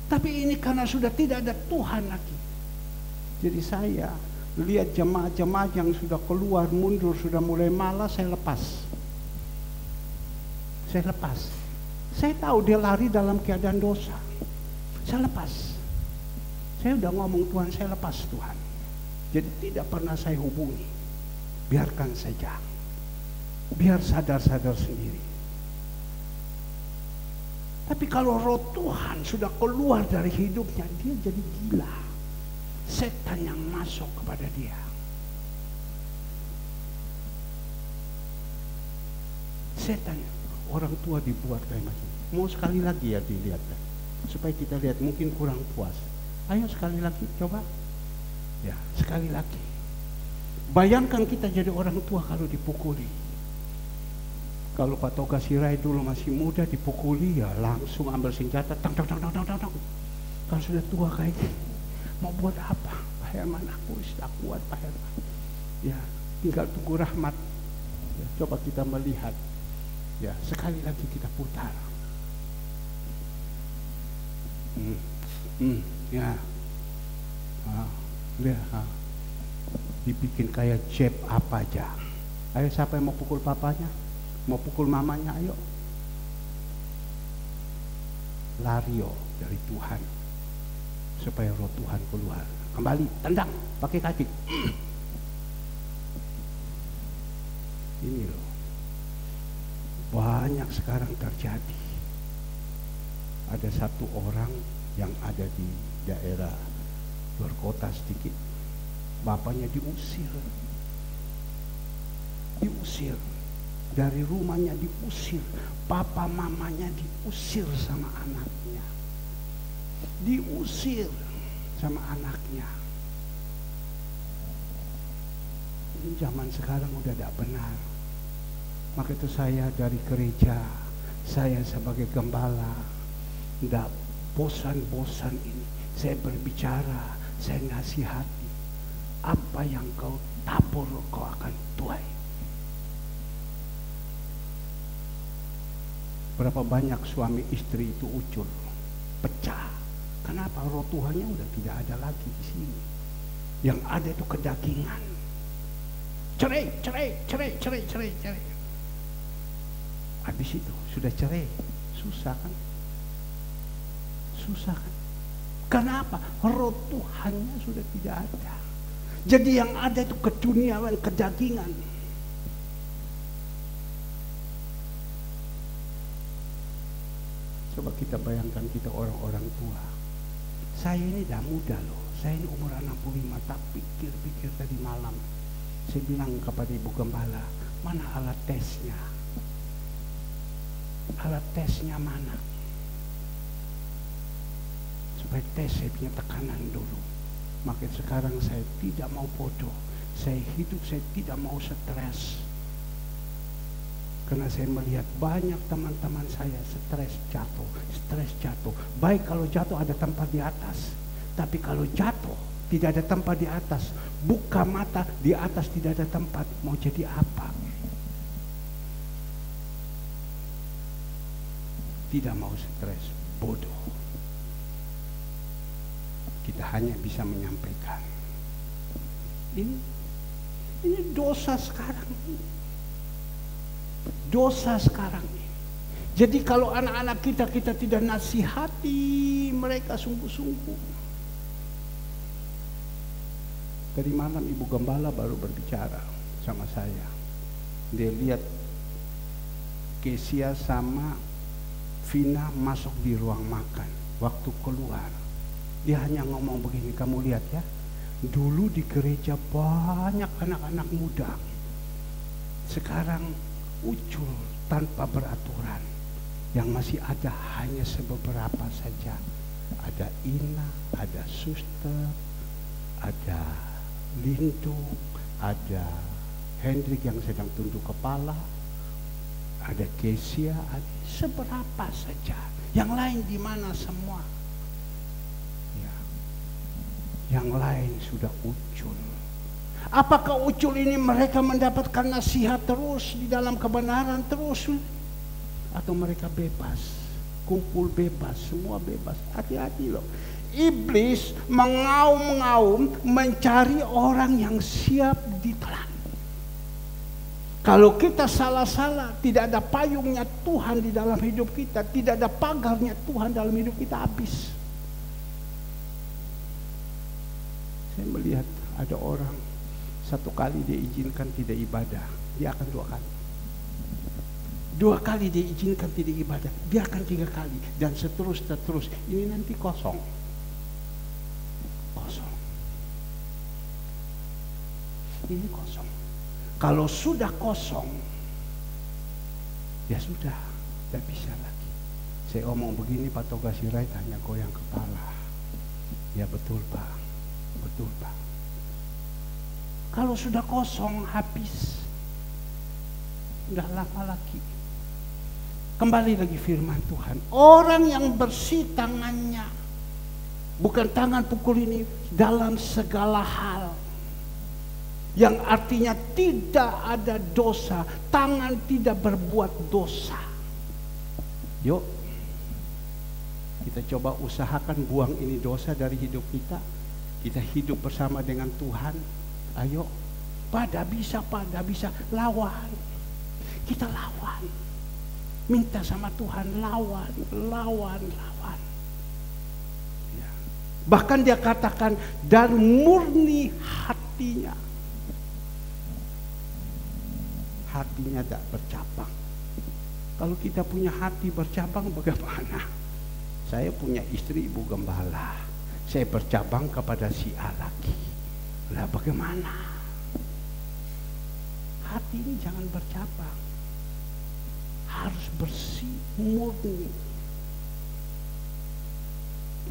Tapi ini karena sudah tidak ada Tuhan lagi. Jadi saya lihat jemaat-jemaat yang sudah keluar, mundur, sudah mulai malas, saya lepas. Saya lepas. Saya tahu dia lari dalam keadaan dosa. Saya lepas. Saya udah ngomong, Tuhan, saya lepas Tuhan. Jadi tidak pernah saya hubungi. Biarkan saja. Biar sadar-sadar sendiri. Tapi kalau roh Tuhan sudah keluar dari hidupnya, dia jadi gila. Setan yang masuk kepada dia. Setan, orang tua dibuat kayak macam. Mau sekali lagi ya dilihat, supaya kita lihat, mungkin kurang puas. Ayo sekali lagi, coba. Ya, sekali lagi. Bayangkan kita jadi orang tua kalau dipukuli. Kalau Pak Toga Sirait dulu masih muda dipukuli ya langsung ambil senjata, tang. Kalau sudah tua kayak gini, mau buat apa? Pak Herman, aku sudah kuat Pak Herman. Ya, tinggal tunggu rahmat. Ya, coba kita melihat. Ya, sekali lagi kita putar. Ya, dibikin kayak jab apa aja. Ayo, siapa yang mau pukul papanya? Mau pukul mamanya? Ayo. Lario dari Tuhan, supaya roh Tuhan keluar. Kembali, tendang, pakai kaki. Ini loh, banyak sekarang terjadi. Ada satu orang yang ada di daerah luar kota sedikit, bapaknya diusir dari rumahnya, diusir, papa mamanya diusir sama anaknya, Ini zaman sekarang udah tidak benar. Maka itu saya dari gereja, saya sebagai gembala, tidak bosan-bosan ini. Saya berbicara, saya nasihati. Apa yang kau tabur, kau akan tuai. Berapa banyak suami istri itu ucul, pecah. Kenapa? Roh Tuhannya udah tidak ada lagi di sini. Yang ada itu kedagingan. Cerai. Habis itu sudah cerai, susah kan? Kenapa? Roh Tuhannya sudah tidak ada. Jadi yang ada itu keduniawan, kedagingan. Coba kita bayangkan, kita orang-orang tua. Saya ini dah muda loh. Saya ini umur 65, tapi pikir-pikir tadi malam. Saya bilang kepada Ibu Gembala, mana alat tesnya? Alat tesnya mana? Supaya tes saya punya tekanan dulu. Maka sekarang saya tidak mau bodoh. Saya hidup, saya tidak mau stres. Karena saya melihat banyak teman-teman saya stres jatuh. Baik kalau jatuh ada tempat di atas. Tapi kalau jatuh tidak ada tempat di atas, buka mata di atas tidak ada tempat, mau jadi apa? Tidak mau stres, bodoh. Kita hanya bisa menyampaikan. Ini dosa sekarang ini. Jadi kalau anak-anak kita tidak nasihati mereka sungguh-sungguh. Tadi malam Ibu Gembala baru berbicara sama saya. Dia lihat Kesia sama Vina masuk di ruang makan. Waktu keluar, dia hanya ngomong begini, kamu lihat ya, dulu di gereja banyak anak-anak muda. Sekarang ucul tanpa beraturan. Yang masih ada hanya sebeberapa saja. Ada Ina, ada Suster, ada Lindung, ada Hendrik yang sedang tunduk kepala, ada Kesia, ada seberapa saja. Yang lain di mana semua? Ya. Yang lain sudah ucul. Apakah ucul ini mereka mendapatkan nasihat terus di dalam kebenaran terus, atau mereka bebas, kumpul bebas, semua bebas? Hati-hati loh. Iblis mengaum-ngaum mencari orang yang siap ditelan. Kalau kita salah-salah, tidak ada payungnya Tuhan di dalam hidup kita, tidak ada pagarnya Tuhan dalam hidup kita, habis. Saya melihat ada orang, satu kali dia izinkan tidak ibadah, dia akan 2 kali. 2 kali dia izinkan tidak ibadah, dia akan 3 kali, dan seterusnya terus. Ini nanti kosong. Ini kosong. Kalau sudah kosong, ya sudah, tidak bisa lagi. Saya omong begini, Pak Toga Sirait hanya goyang kepala. Ya betul Pak, betul Pak. Kalau sudah kosong, habis. Tidak lama lagi. Kembali lagi firman Tuhan. Orang yang bersih tangannya, bukan tangan pukul ini, dalam segala hal. Yang artinya tidak ada dosa, tangan tidak berbuat dosa. Yuk, kita coba usahakan buang ini dosa dari hidup kita. Kita hidup bersama dengan Tuhan. Ayo, pada bisa, lawan. Kita lawan. Minta sama Tuhan, lawan. Ya. Bahkan dia katakan, dan murni hatinya. Hatinya tak bercabang. Kalau kita punya hati bercabang bagaimana? Saya punya istri ibu gembala. Saya bercabang kepada si A lagi. Lah bagaimana? Hati ini jangan bercabang. Harus bersih, murni.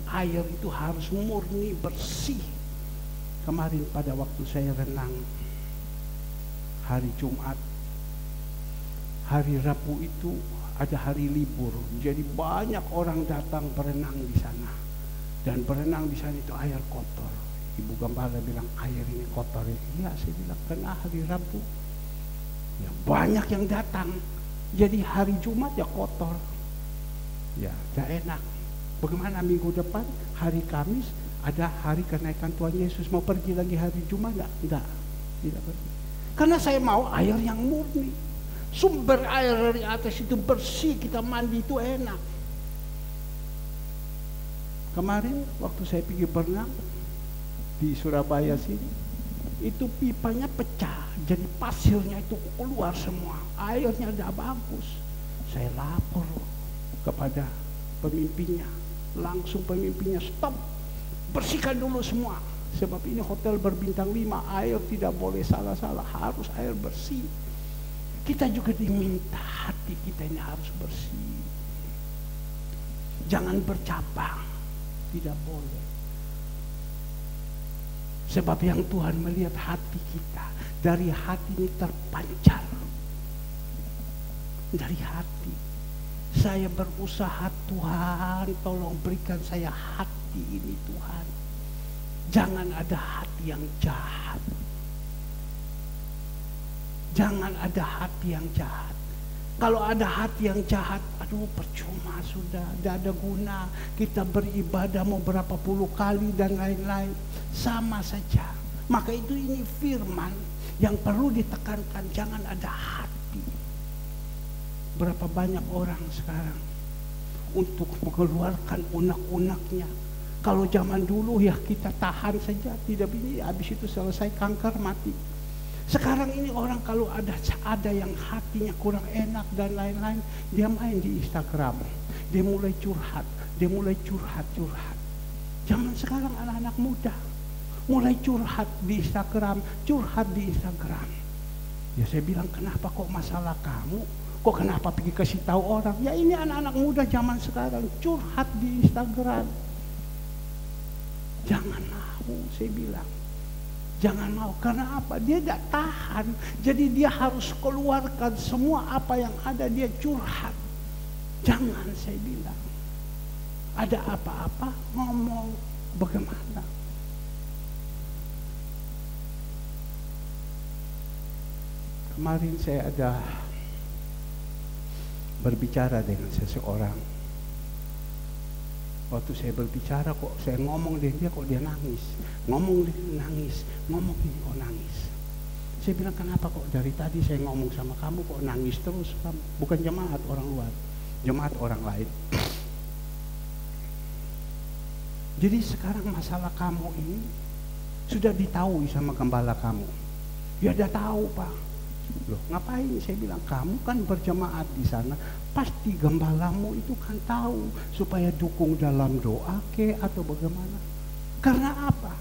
Air itu harus murni, bersih. Kemarin pada waktu saya renang hari Jumat, hari Rabu itu ada hari libur, jadi banyak orang datang berenang di sana. Dan berenang di sana itu air kotor. Ibu gembala bilang, air ini kotor. Iya, saya bilang, karena hari Rabu ya, banyak yang datang. Jadi hari Jumat ya kotor. Ya, tidak enak. Bagaimana minggu depan, hari Kamis, ada hari kenaikan Tuhan Yesus. Mau pergi lagi hari Jumat? Tidak pergi. Karena saya mau air yang murni. Sumber air dari atas itu bersih, kita mandi itu enak. Kemarin waktu saya pergi berenang di Surabaya sini, itu pipanya pecah, jadi pasirnya itu keluar semua, airnya tidak bagus. Saya lapor kepada pemimpinnya, langsung pemimpinnya stop, bersihkan dulu semua, sebab ini hotel berbintang 5, air tidak boleh salah-salah, harus air bersih. Kita juga diminta hati kita ini harus bersih, jangan bercabang, tidak boleh. Sebab yang Tuhan melihat hati kita, dari hati ini terpancar. Dari hati. Saya berusaha, Tuhan tolong berikan saya hati ini Tuhan. Jangan ada hati yang jahat. Jangan ada hati yang jahat. Kalau ada hati yang jahat, aduh percuma sudah, tidak ada guna. Kita beribadah mau berapa puluh kali dan lain-lain, sama saja. Maka itu ini firman yang perlu ditekankan, jangan ada hati. Berapa banyak orang sekarang untuk mengeluarkan unek-uneknya. Kalau zaman dulu ya kita tahan saja, tidak ini, habis itu selesai kanker mati. Sekarang ini orang kalau ada yang hatinya kurang enak dan lain-lain, dia main di Instagram, dia mulai curhat. Zaman sekarang anak-anak muda mulai curhat di Instagram. Ya saya bilang, kenapa kok masalah kamu? Kok kenapa pergi kasih tahu orang? Ya ini anak-anak muda zaman sekarang curhat di Instagram. Jangan mau, saya bilang. Jangan mau, karena apa? Dia tidak tahan. Jadi dia harus keluarkan semua apa yang ada, dia curhat. Jangan, saya bilang. Ada apa-apa ngomong, bagaimana? Kemarin saya ada berbicara dengan seseorang. Waktu saya berbicara kok saya ngomong dia kok dia nangis. Ngomong dia kok nangis. Saya bilang, kenapa kok dari tadi saya ngomong sama kamu kok nangis terus kamu? Bukan jemaat orang luar, jemaat orang lain. Jadi sekarang masalah kamu ini sudah ditahui sama gembala kamu. Ya udah tahu Pak. Loh ngapain? Saya bilang, kamu kan berjemaat di sana, pasti gembalamu itu kan tahu supaya dukung dalam doa atau bagaimana. Karena apa?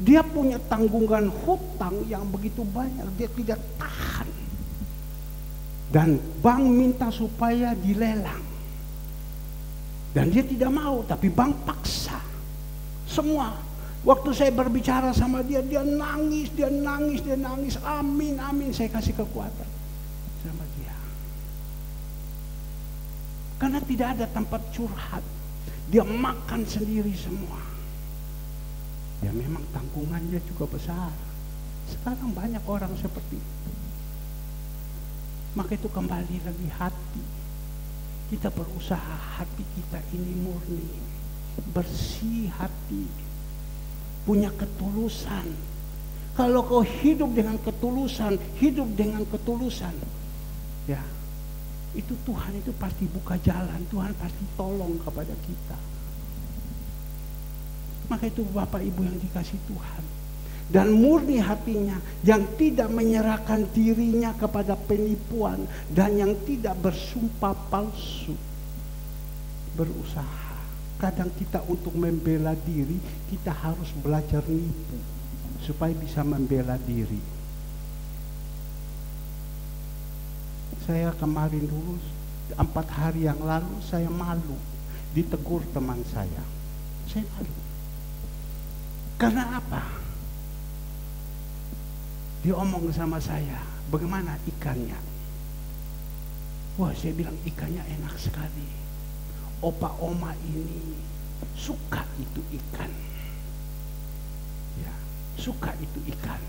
Dia punya tanggungan hutang yang begitu banyak, dia tidak tahan. Dan bank minta supaya dilelang. Dan dia tidak mau, tapi bank paksa. Semua. Waktu saya berbicara sama dia, dia nangis. Amin, saya kasih kekuatan sama dia. Karena tidak ada tempat curhat. Dia makan sendiri semua. Ya memang tanggungannya juga besar. Sekarang banyak orang seperti itu. Maka itu kembali lagi hati. Kita berusaha hati kita ini murni, bersih hati, punya ketulusan. Kalau kau hidup dengan ketulusan, ya itu Tuhan itu pasti buka jalan, Tuhan pasti tolong kepada kita. Maka itu Bapak Ibu yang dikasih Tuhan, dan murni hatinya, yang tidak menyerahkan dirinya kepada penipuan, dan yang tidak bersumpah palsu, berusaha. Kadang kita untuk membela diri, kita harus belajar nipu supaya bisa membela diri. Saya kemarin dulu 4 hari yang lalu saya malu ditegur teman saya. Saya malu. Karena apa? Dia omong sama saya, bagaimana ikannya? Wah, saya bilang ikannya enak sekali. Opa oma ini suka itu ikan. Ya, suka itu ikan.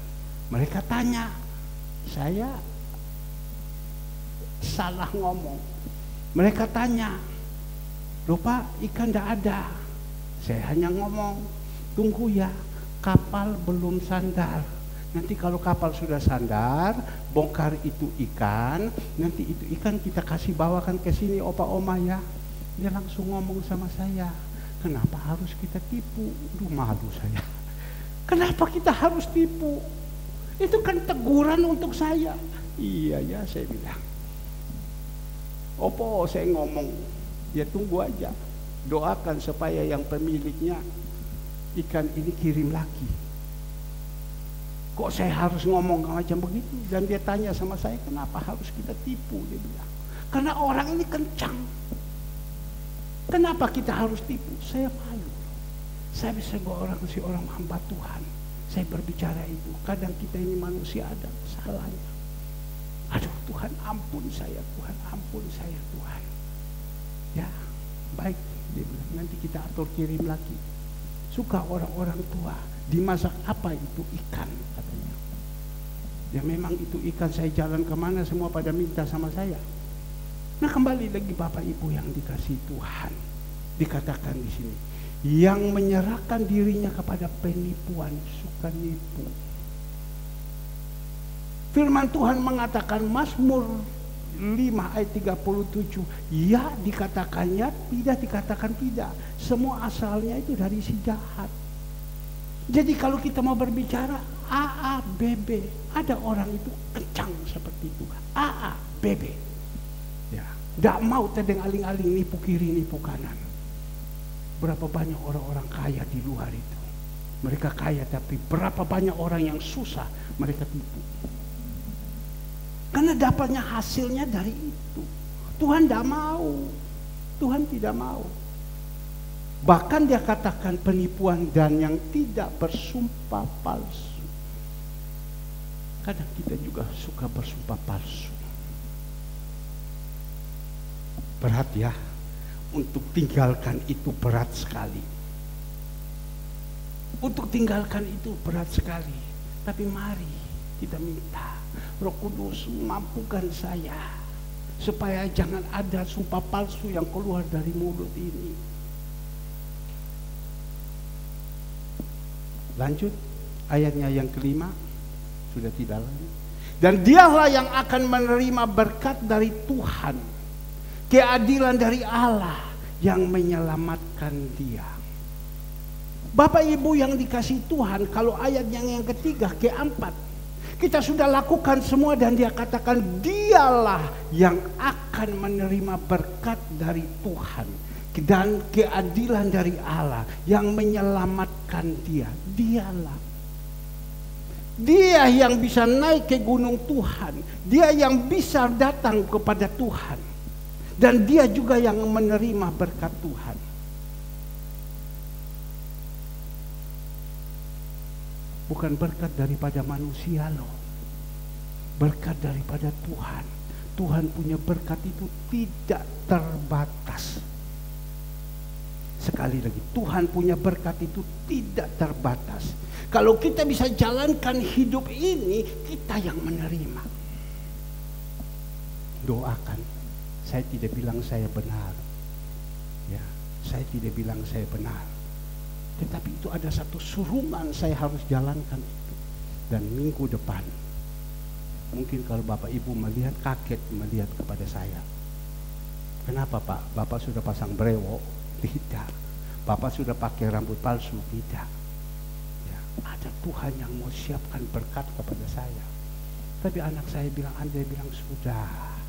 Mereka tanya, saya salah ngomong. Mereka tanya, loh Pak, ikan tidak ada. Saya hanya ngomong, tunggu ya, kapal belum sandar. Nanti kalau kapal sudah sandar, bongkar itu ikan, nanti itu ikan kita kasih bawakan ke sini opa oma ya. Dia langsung ngomong sama saya, kenapa harus kita tipu? Duh, malu saya. Kenapa kita harus tipu? Itu kan teguran untuk saya. Iya ya, saya bilang. Opo, saya ngomong, ya tunggu aja. Doakan supaya yang pemiliknya ikan ini kirim lagi. Kok saya harus ngomong macam begitu? Dan dia tanya sama saya, kenapa harus kita tipu? Dia bilang, karena orang ini kencang. Kenapa kita harus tipu? Saya malu. Saya bisa orang hamba Tuhan. Saya berbicara itu. Kadang kita ini manusia ada salahnya. Aduh, Tuhan ampun saya, Tuhan ampun saya, Tuhan. Ya, baik. Dia bilang, nanti kita atur kirim lagi. Suka orang-orang tua dimasak apa itu ikan katanya. Ya memang itu ikan, saya jalan kemana semua pada minta sama saya. Nah kembali lagi Bapak Ibu yang dikasih Tuhan, dikatakan di sini, yang menyerahkan dirinya kepada penipuan, suka nipu. Firman Tuhan mengatakan Mazmur 5 ayat 37, ya dikatakannya, tidak dikatakan tidak. Semua asalnya itu dari si jahat. Jadi kalau kita mau berbicara AA, BB, ada orang itu kencang seperti itu. AA, BB. Ya, tidak mau tedeng aling-aling nipu kiri, nipu kanan. Berapa banyak orang-orang kaya di luar itu. Mereka kaya tapi berapa banyak orang yang susah mereka tipu. Karena dapatnya hasilnya dari itu. Tuhan tidak mau. Tuhan tidak mau. Bahkan dia katakan penipuan dan yang tidak bersumpah palsu. Kadang kita juga suka bersumpah palsu. Berat ya. Untuk tinggalkan itu berat sekali. Untuk tinggalkan itu berat sekali. Tapi mari kita minta Roh Kudus mampukan saya supaya jangan ada sumpah palsu yang keluar dari mulut ini. Lanjut ayatnya yang kelima, sudah tidak lagi. Dan dialah yang akan menerima berkat dari Tuhan, keadilan dari Allah yang menyelamatkan dia. Bapak Ibu yang dikasih Tuhan, kalau ayat yang ketiga, keempat, kita sudah lakukan semua dan dia katakan dialah yang akan menerima berkat dari Tuhan dan keadilan dari Allah yang menyelamatkan dia. Dialah. Dia yang bisa naik ke gunung Tuhan. Dia yang bisa datang kepada Tuhan. Dan dia juga yang menerima berkat Tuhan. Bukan berkat daripada manusia loh. Berkat daripada Tuhan. Tuhan punya berkat itu tidak terbatas. Sekali lagi, Tuhan punya berkat itu tidak terbatas. Kalau kita bisa jalankan hidup ini, kita yang menerima. Doakan. Saya tidak bilang saya benar. Ya, saya tidak bilang saya benar. Tetapi itu ada satu surungan saya harus jalankan itu. Dan minggu depan, mungkin kalau Bapak Ibu melihat, kaget melihat kepada saya. Kenapa Pak? Bapak sudah pasang brewok? Tidak. Bapak sudah pakai rambut palsu? Tidak. Ya, ada Tuhan yang mau siapkan berkat kepada saya. Tapi anak saya bilang, Andre bilang, sudah.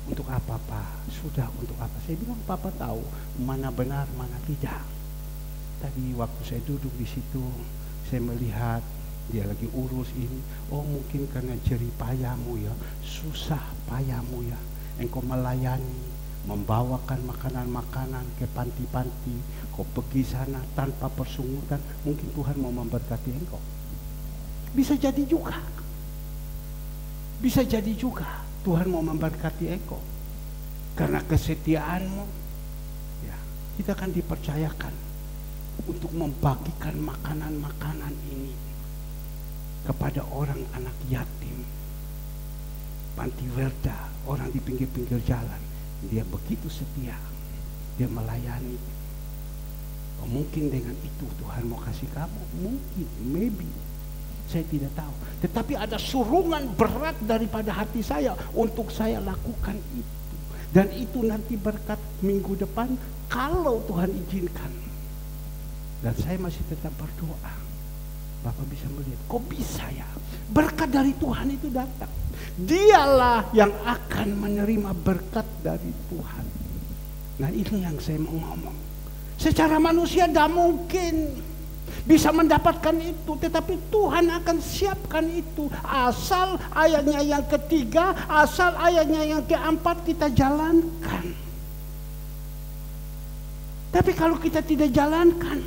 Untuk apa Pak? Sudah untuk apa? Saya bilang, Papa tahu mana benar, mana tidak. Tadi waktu saya duduk di situ, saya melihat dia lagi urus ini. Oh, mungkin karena jerih payahmu ya, susah payahmu ya. Engkau melayani, membawakan makanan-makanan ke panti-panti. Kau pergi sana tanpa persungutan. Mungkin Tuhan mau memberkati engkau. Bisa jadi juga. Bisa jadi juga. Tuhan mau memberkati engkau. Karena kesetiaanmu, ya, kita akan dipercayakan untuk membagikan makanan-makanan ini kepada orang anak yatim, panti werda, orang di pinggir-pinggir jalan. Dia begitu setia, dia melayani. Oh, mungkin dengan itu Tuhan mau kasih kamu, mungkin, maybe. Saya tidak tahu. Tetapi ada surungan berat daripada hati saya untuk saya lakukan itu. Dan itu nanti berkat minggu depan kalau Tuhan izinkan. Dan saya masih tetap berdoa. Bapak bisa melihat, kok bisa ya? Berkat dari Tuhan itu datang. Dialah yang akan menerima berkat dari Tuhan. Nah, ini yang saya mau ngomong. Secara manusia tidak mungkin bisa mendapatkan itu, tetapi Tuhan akan siapkan itu. Asal ayatnya yang ketiga, asal ayatnya yang keempat kita jalankan. Tapi kalau kita tidak jalankan,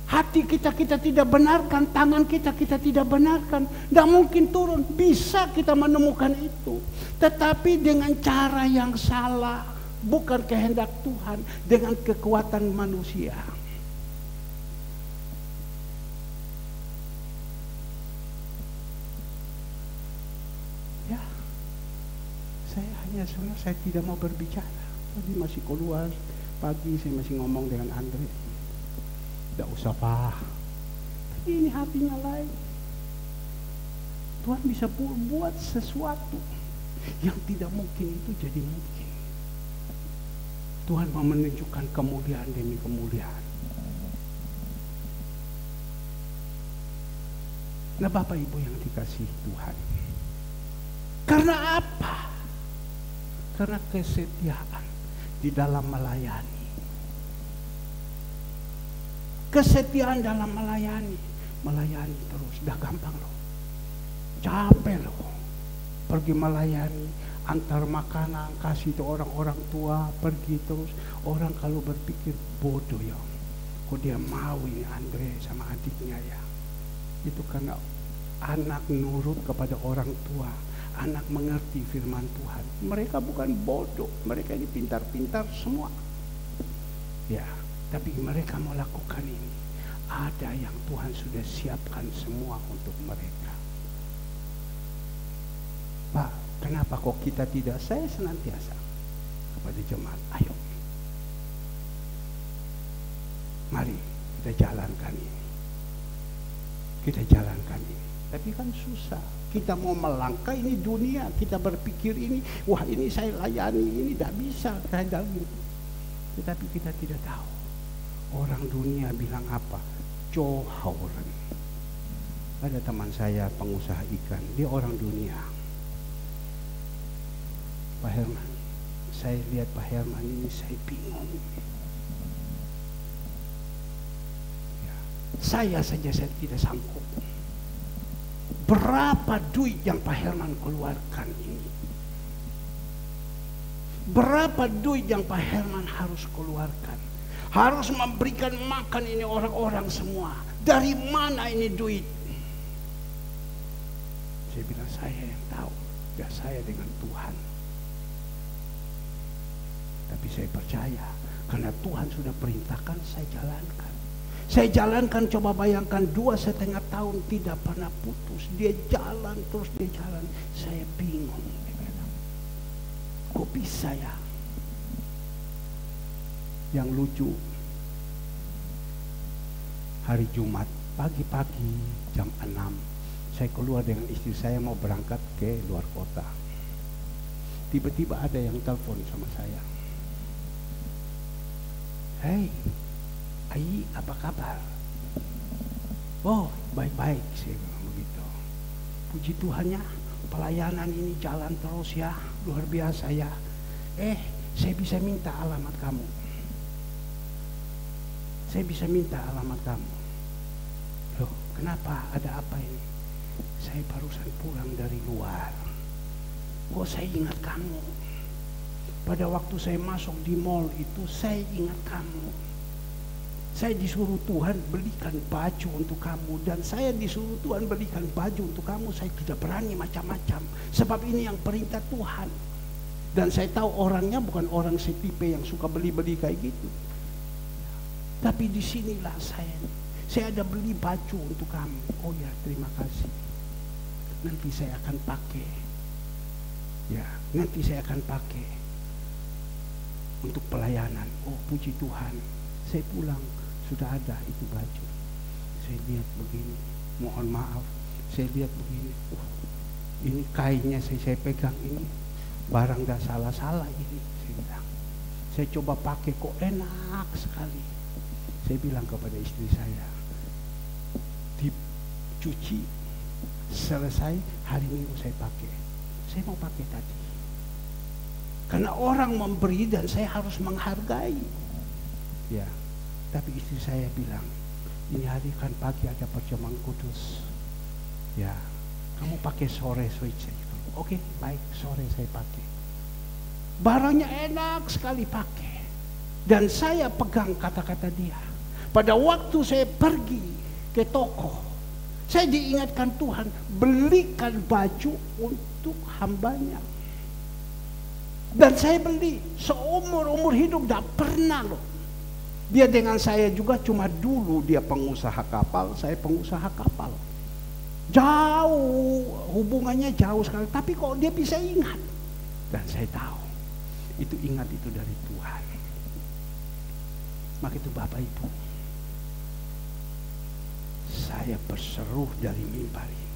hati kita tidak benarkan, tangan kita tidak benarkan, tidak mungkin turun. Bisa kita menemukan itu, tetapi dengan cara yang salah, bukan kehendak Tuhan, dengan kekuatan manusia. Ya, saya hanya sebenarnya saya tidak mau berbicara. Tadi masih keluar pagi, saya masih ngomong dengan Andre. Tidak usah Pak, tapi ini hatinya lain. Tuhan bisa buat sesuatu yang tidak mungkin itu jadi mungkin. Tuhan mau menunjukkan kemuliaan demi kemuliaan. Nah, Bapak Ibu yang dikasihi Tuhan, karena apa? Karena kesetiaan di dalam melayani. Kesetiaan dalam melayani terus, dah gampang loh. Capek loh. Pergi melayani, antar makanan, kasih ke orang-orang tua, pergi terus. Orang kalau berpikir bodoh ya, kok dia mau ini Andre sama adiknya ya. Itu karena anak nurut kepada orang tua, anak mengerti firman Tuhan. Mereka bukan bodoh, mereka ini pintar-pintar semua. Ya, tapi mereka mau lakukan ini. Ada yang Tuhan sudah siapkan semua untuk mereka. Pak, kenapa kok kita tidak? Saya senantiasa kepada jemaat, ayo, mari kita jalankan ini. Kita jalankan ini. Tapi kan susah. Kita mau melangkah ini dunia, kita berpikir ini, wah ini saya layani, ini tidak bisa, saya tetapi kita tidak tahu. Orang dunia bilang apa? Johauran. Ada teman saya pengusaha ikan, dia orang dunia. Pak Herman, saya lihat Pak Herman ini saya bingung. Ya, saya saja saya tidak sanggup. Berapa duit yang Pak Herman keluarkan ini? Berapa duit yang Pak Herman harus keluarkan? Harus memberikan makan ini orang-orang semua. Dari mana ini duit? Saya bilang, saya yang tahu. ya saya dengan Tuhan. Tapi saya percaya karena Tuhan sudah perintahkan, saya jalankan. Saya jalankan, coba bayangkan 2,5 tahun tidak pernah putus. Dia jalan terus, dia jalan. Saya bingung. Kok bisa ya? Yang lucu, hari Jumat pagi-pagi jam 6 saya keluar dengan istri saya mau berangkat ke luar kota. Tiba-tiba ada yang telepon sama saya. Hei, Ai, apa kabar? Oh, baik-baik, saya bilang begitu. Puji Tuhan ya, pelayanan ini jalan terus ya, luar biasa ya. Saya bisa minta alamat kamu. Saya bisa minta alamat kamu. Loh, kenapa? Ada apa ini? Saya barusan pulang dari luar. Kok saya ingat kamu? Pada waktu saya masuk di mall itu, saya ingat kamu. Saya disuruh Tuhan belikan baju untuk kamu. Dan saya disuruh Tuhan belikan baju untuk kamu. Saya tidak berani macam-macam. Sebab ini yang perintah Tuhan. Dan saya tahu orangnya bukan orang setipe yang suka beli-beli kayak gitu. Tapi disinilah saya ada beli baju untuk kamu. Oh ya, terima kasih. Nanti saya akan pakai. Ya, nanti saya akan pakai untuk pelayanan. Oh, puji Tuhan. Saya pulang, sudah ada itu baju. Saya lihat begini, mohon maaf. Saya lihat begini. Ini kainnya saya pegang ini. Barang dah salah-salah ini. Saya bilang. Saya coba pakai, kok enak sekali. Saya bilang kepada istri saya, dicuci, selesai, hari Minggu saya pakai. Saya mau pakai tadi. Karena orang memberi dan saya harus menghargai. Ya, tapi istri saya bilang, ini hari kan pagi ada perjamuan kudus. Ya, kamu pakai sore switch. Oke, baik, sore saya pakai. Barangnya enak sekali pakai. Dan saya pegang kata-kata dia. Pada waktu saya pergi ke toko, saya diingatkan Tuhan, belikan baju untuk hambanya. Dan saya beli, seumur-umur hidup tidak pernah loh. Dia dengan saya juga cuma dulu dia pengusaha kapal, saya pengusaha kapal. Jauh, hubungannya jauh sekali. Tapi kok dia bisa ingat? Dan saya tahu, itu ingat itu dari Tuhan. Maka itu Bapak Ibu, saya berseru dari mimbar ini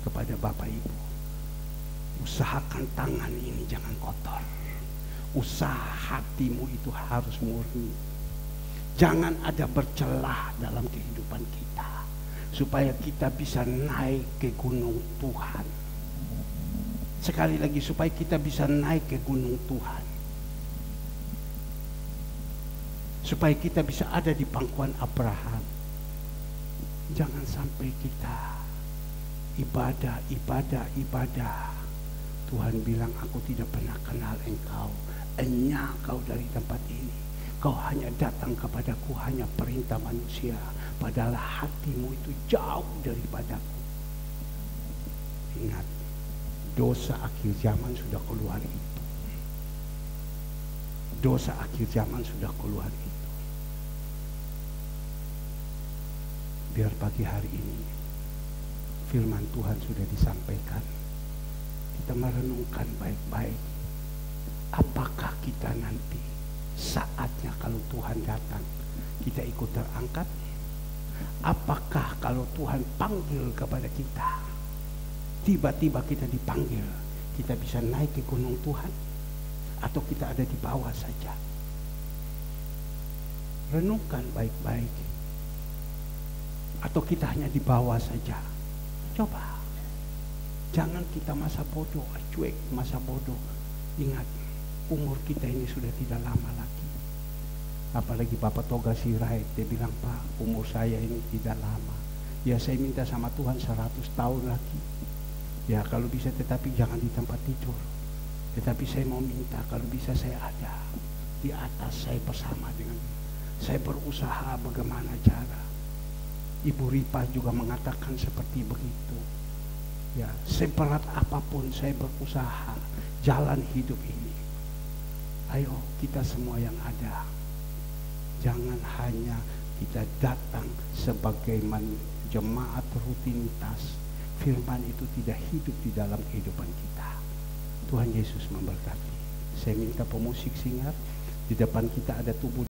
kepada Bapak Ibu, usahakan tangan ini jangan kotor. Usaha hatimu itu harus murni. Jangan ada bercelah dalam kehidupan kita, supaya kita bisa naik ke gunung Tuhan. Sekali lagi, supaya kita bisa naik ke gunung Tuhan, supaya kita bisa ada di pangkuan Abraham. Jangan sampai kita ibadah. Tuhan bilang, aku tidak pernah kenal engkau. Enyah kau dari tempat ini. Kau hanya datang kepadaku hanya perintah manusia. Padahal hatimu itu jauh daripadaku. Ingat, dosa akhir zaman sudah keluar itu. Dosa akhir zaman sudah keluar itu. Biar pagi hari ini firman Tuhan sudah disampaikan, kita merenungkan baik-baik. Apakah kita nanti saatnya kalau Tuhan datang kita ikut terangkat? Apakah kalau Tuhan panggil kepada kita, tiba-tiba kita dipanggil, kita bisa naik ke gunung Tuhan? Atau kita ada di bawah saja? Renungkan baik-baik. Atau kita hanya di bawah saja? Coba. Jangan kita masa bodoh, cuek masa bodoh. Ingat, umur kita ini sudah tidak lama lagi. Apalagi Bapak Toga Sirait, dia bilang, Pak, umur saya ini tidak lama. Ya, saya minta sama Tuhan 100 tahun lagi. Ya, kalau bisa, tetapi jangan di tempat tidur. Tetapi saya mau minta, kalau bisa saya ada di atas, saya bersama dengan saya berusaha bagaimana cara. Ibu Ripa juga mengatakan seperti begitu. Ya, seberat apapun saya berusaha jalan hidup ini. Ayo kita semua yang ada, jangan hanya kita datang sebagai jemaat rutinitas. Firman itu tidak hidup di dalam kehidupan kita. Tuhan Yesus memberkati. Saya minta pemusik singar, di depan kita ada tubuh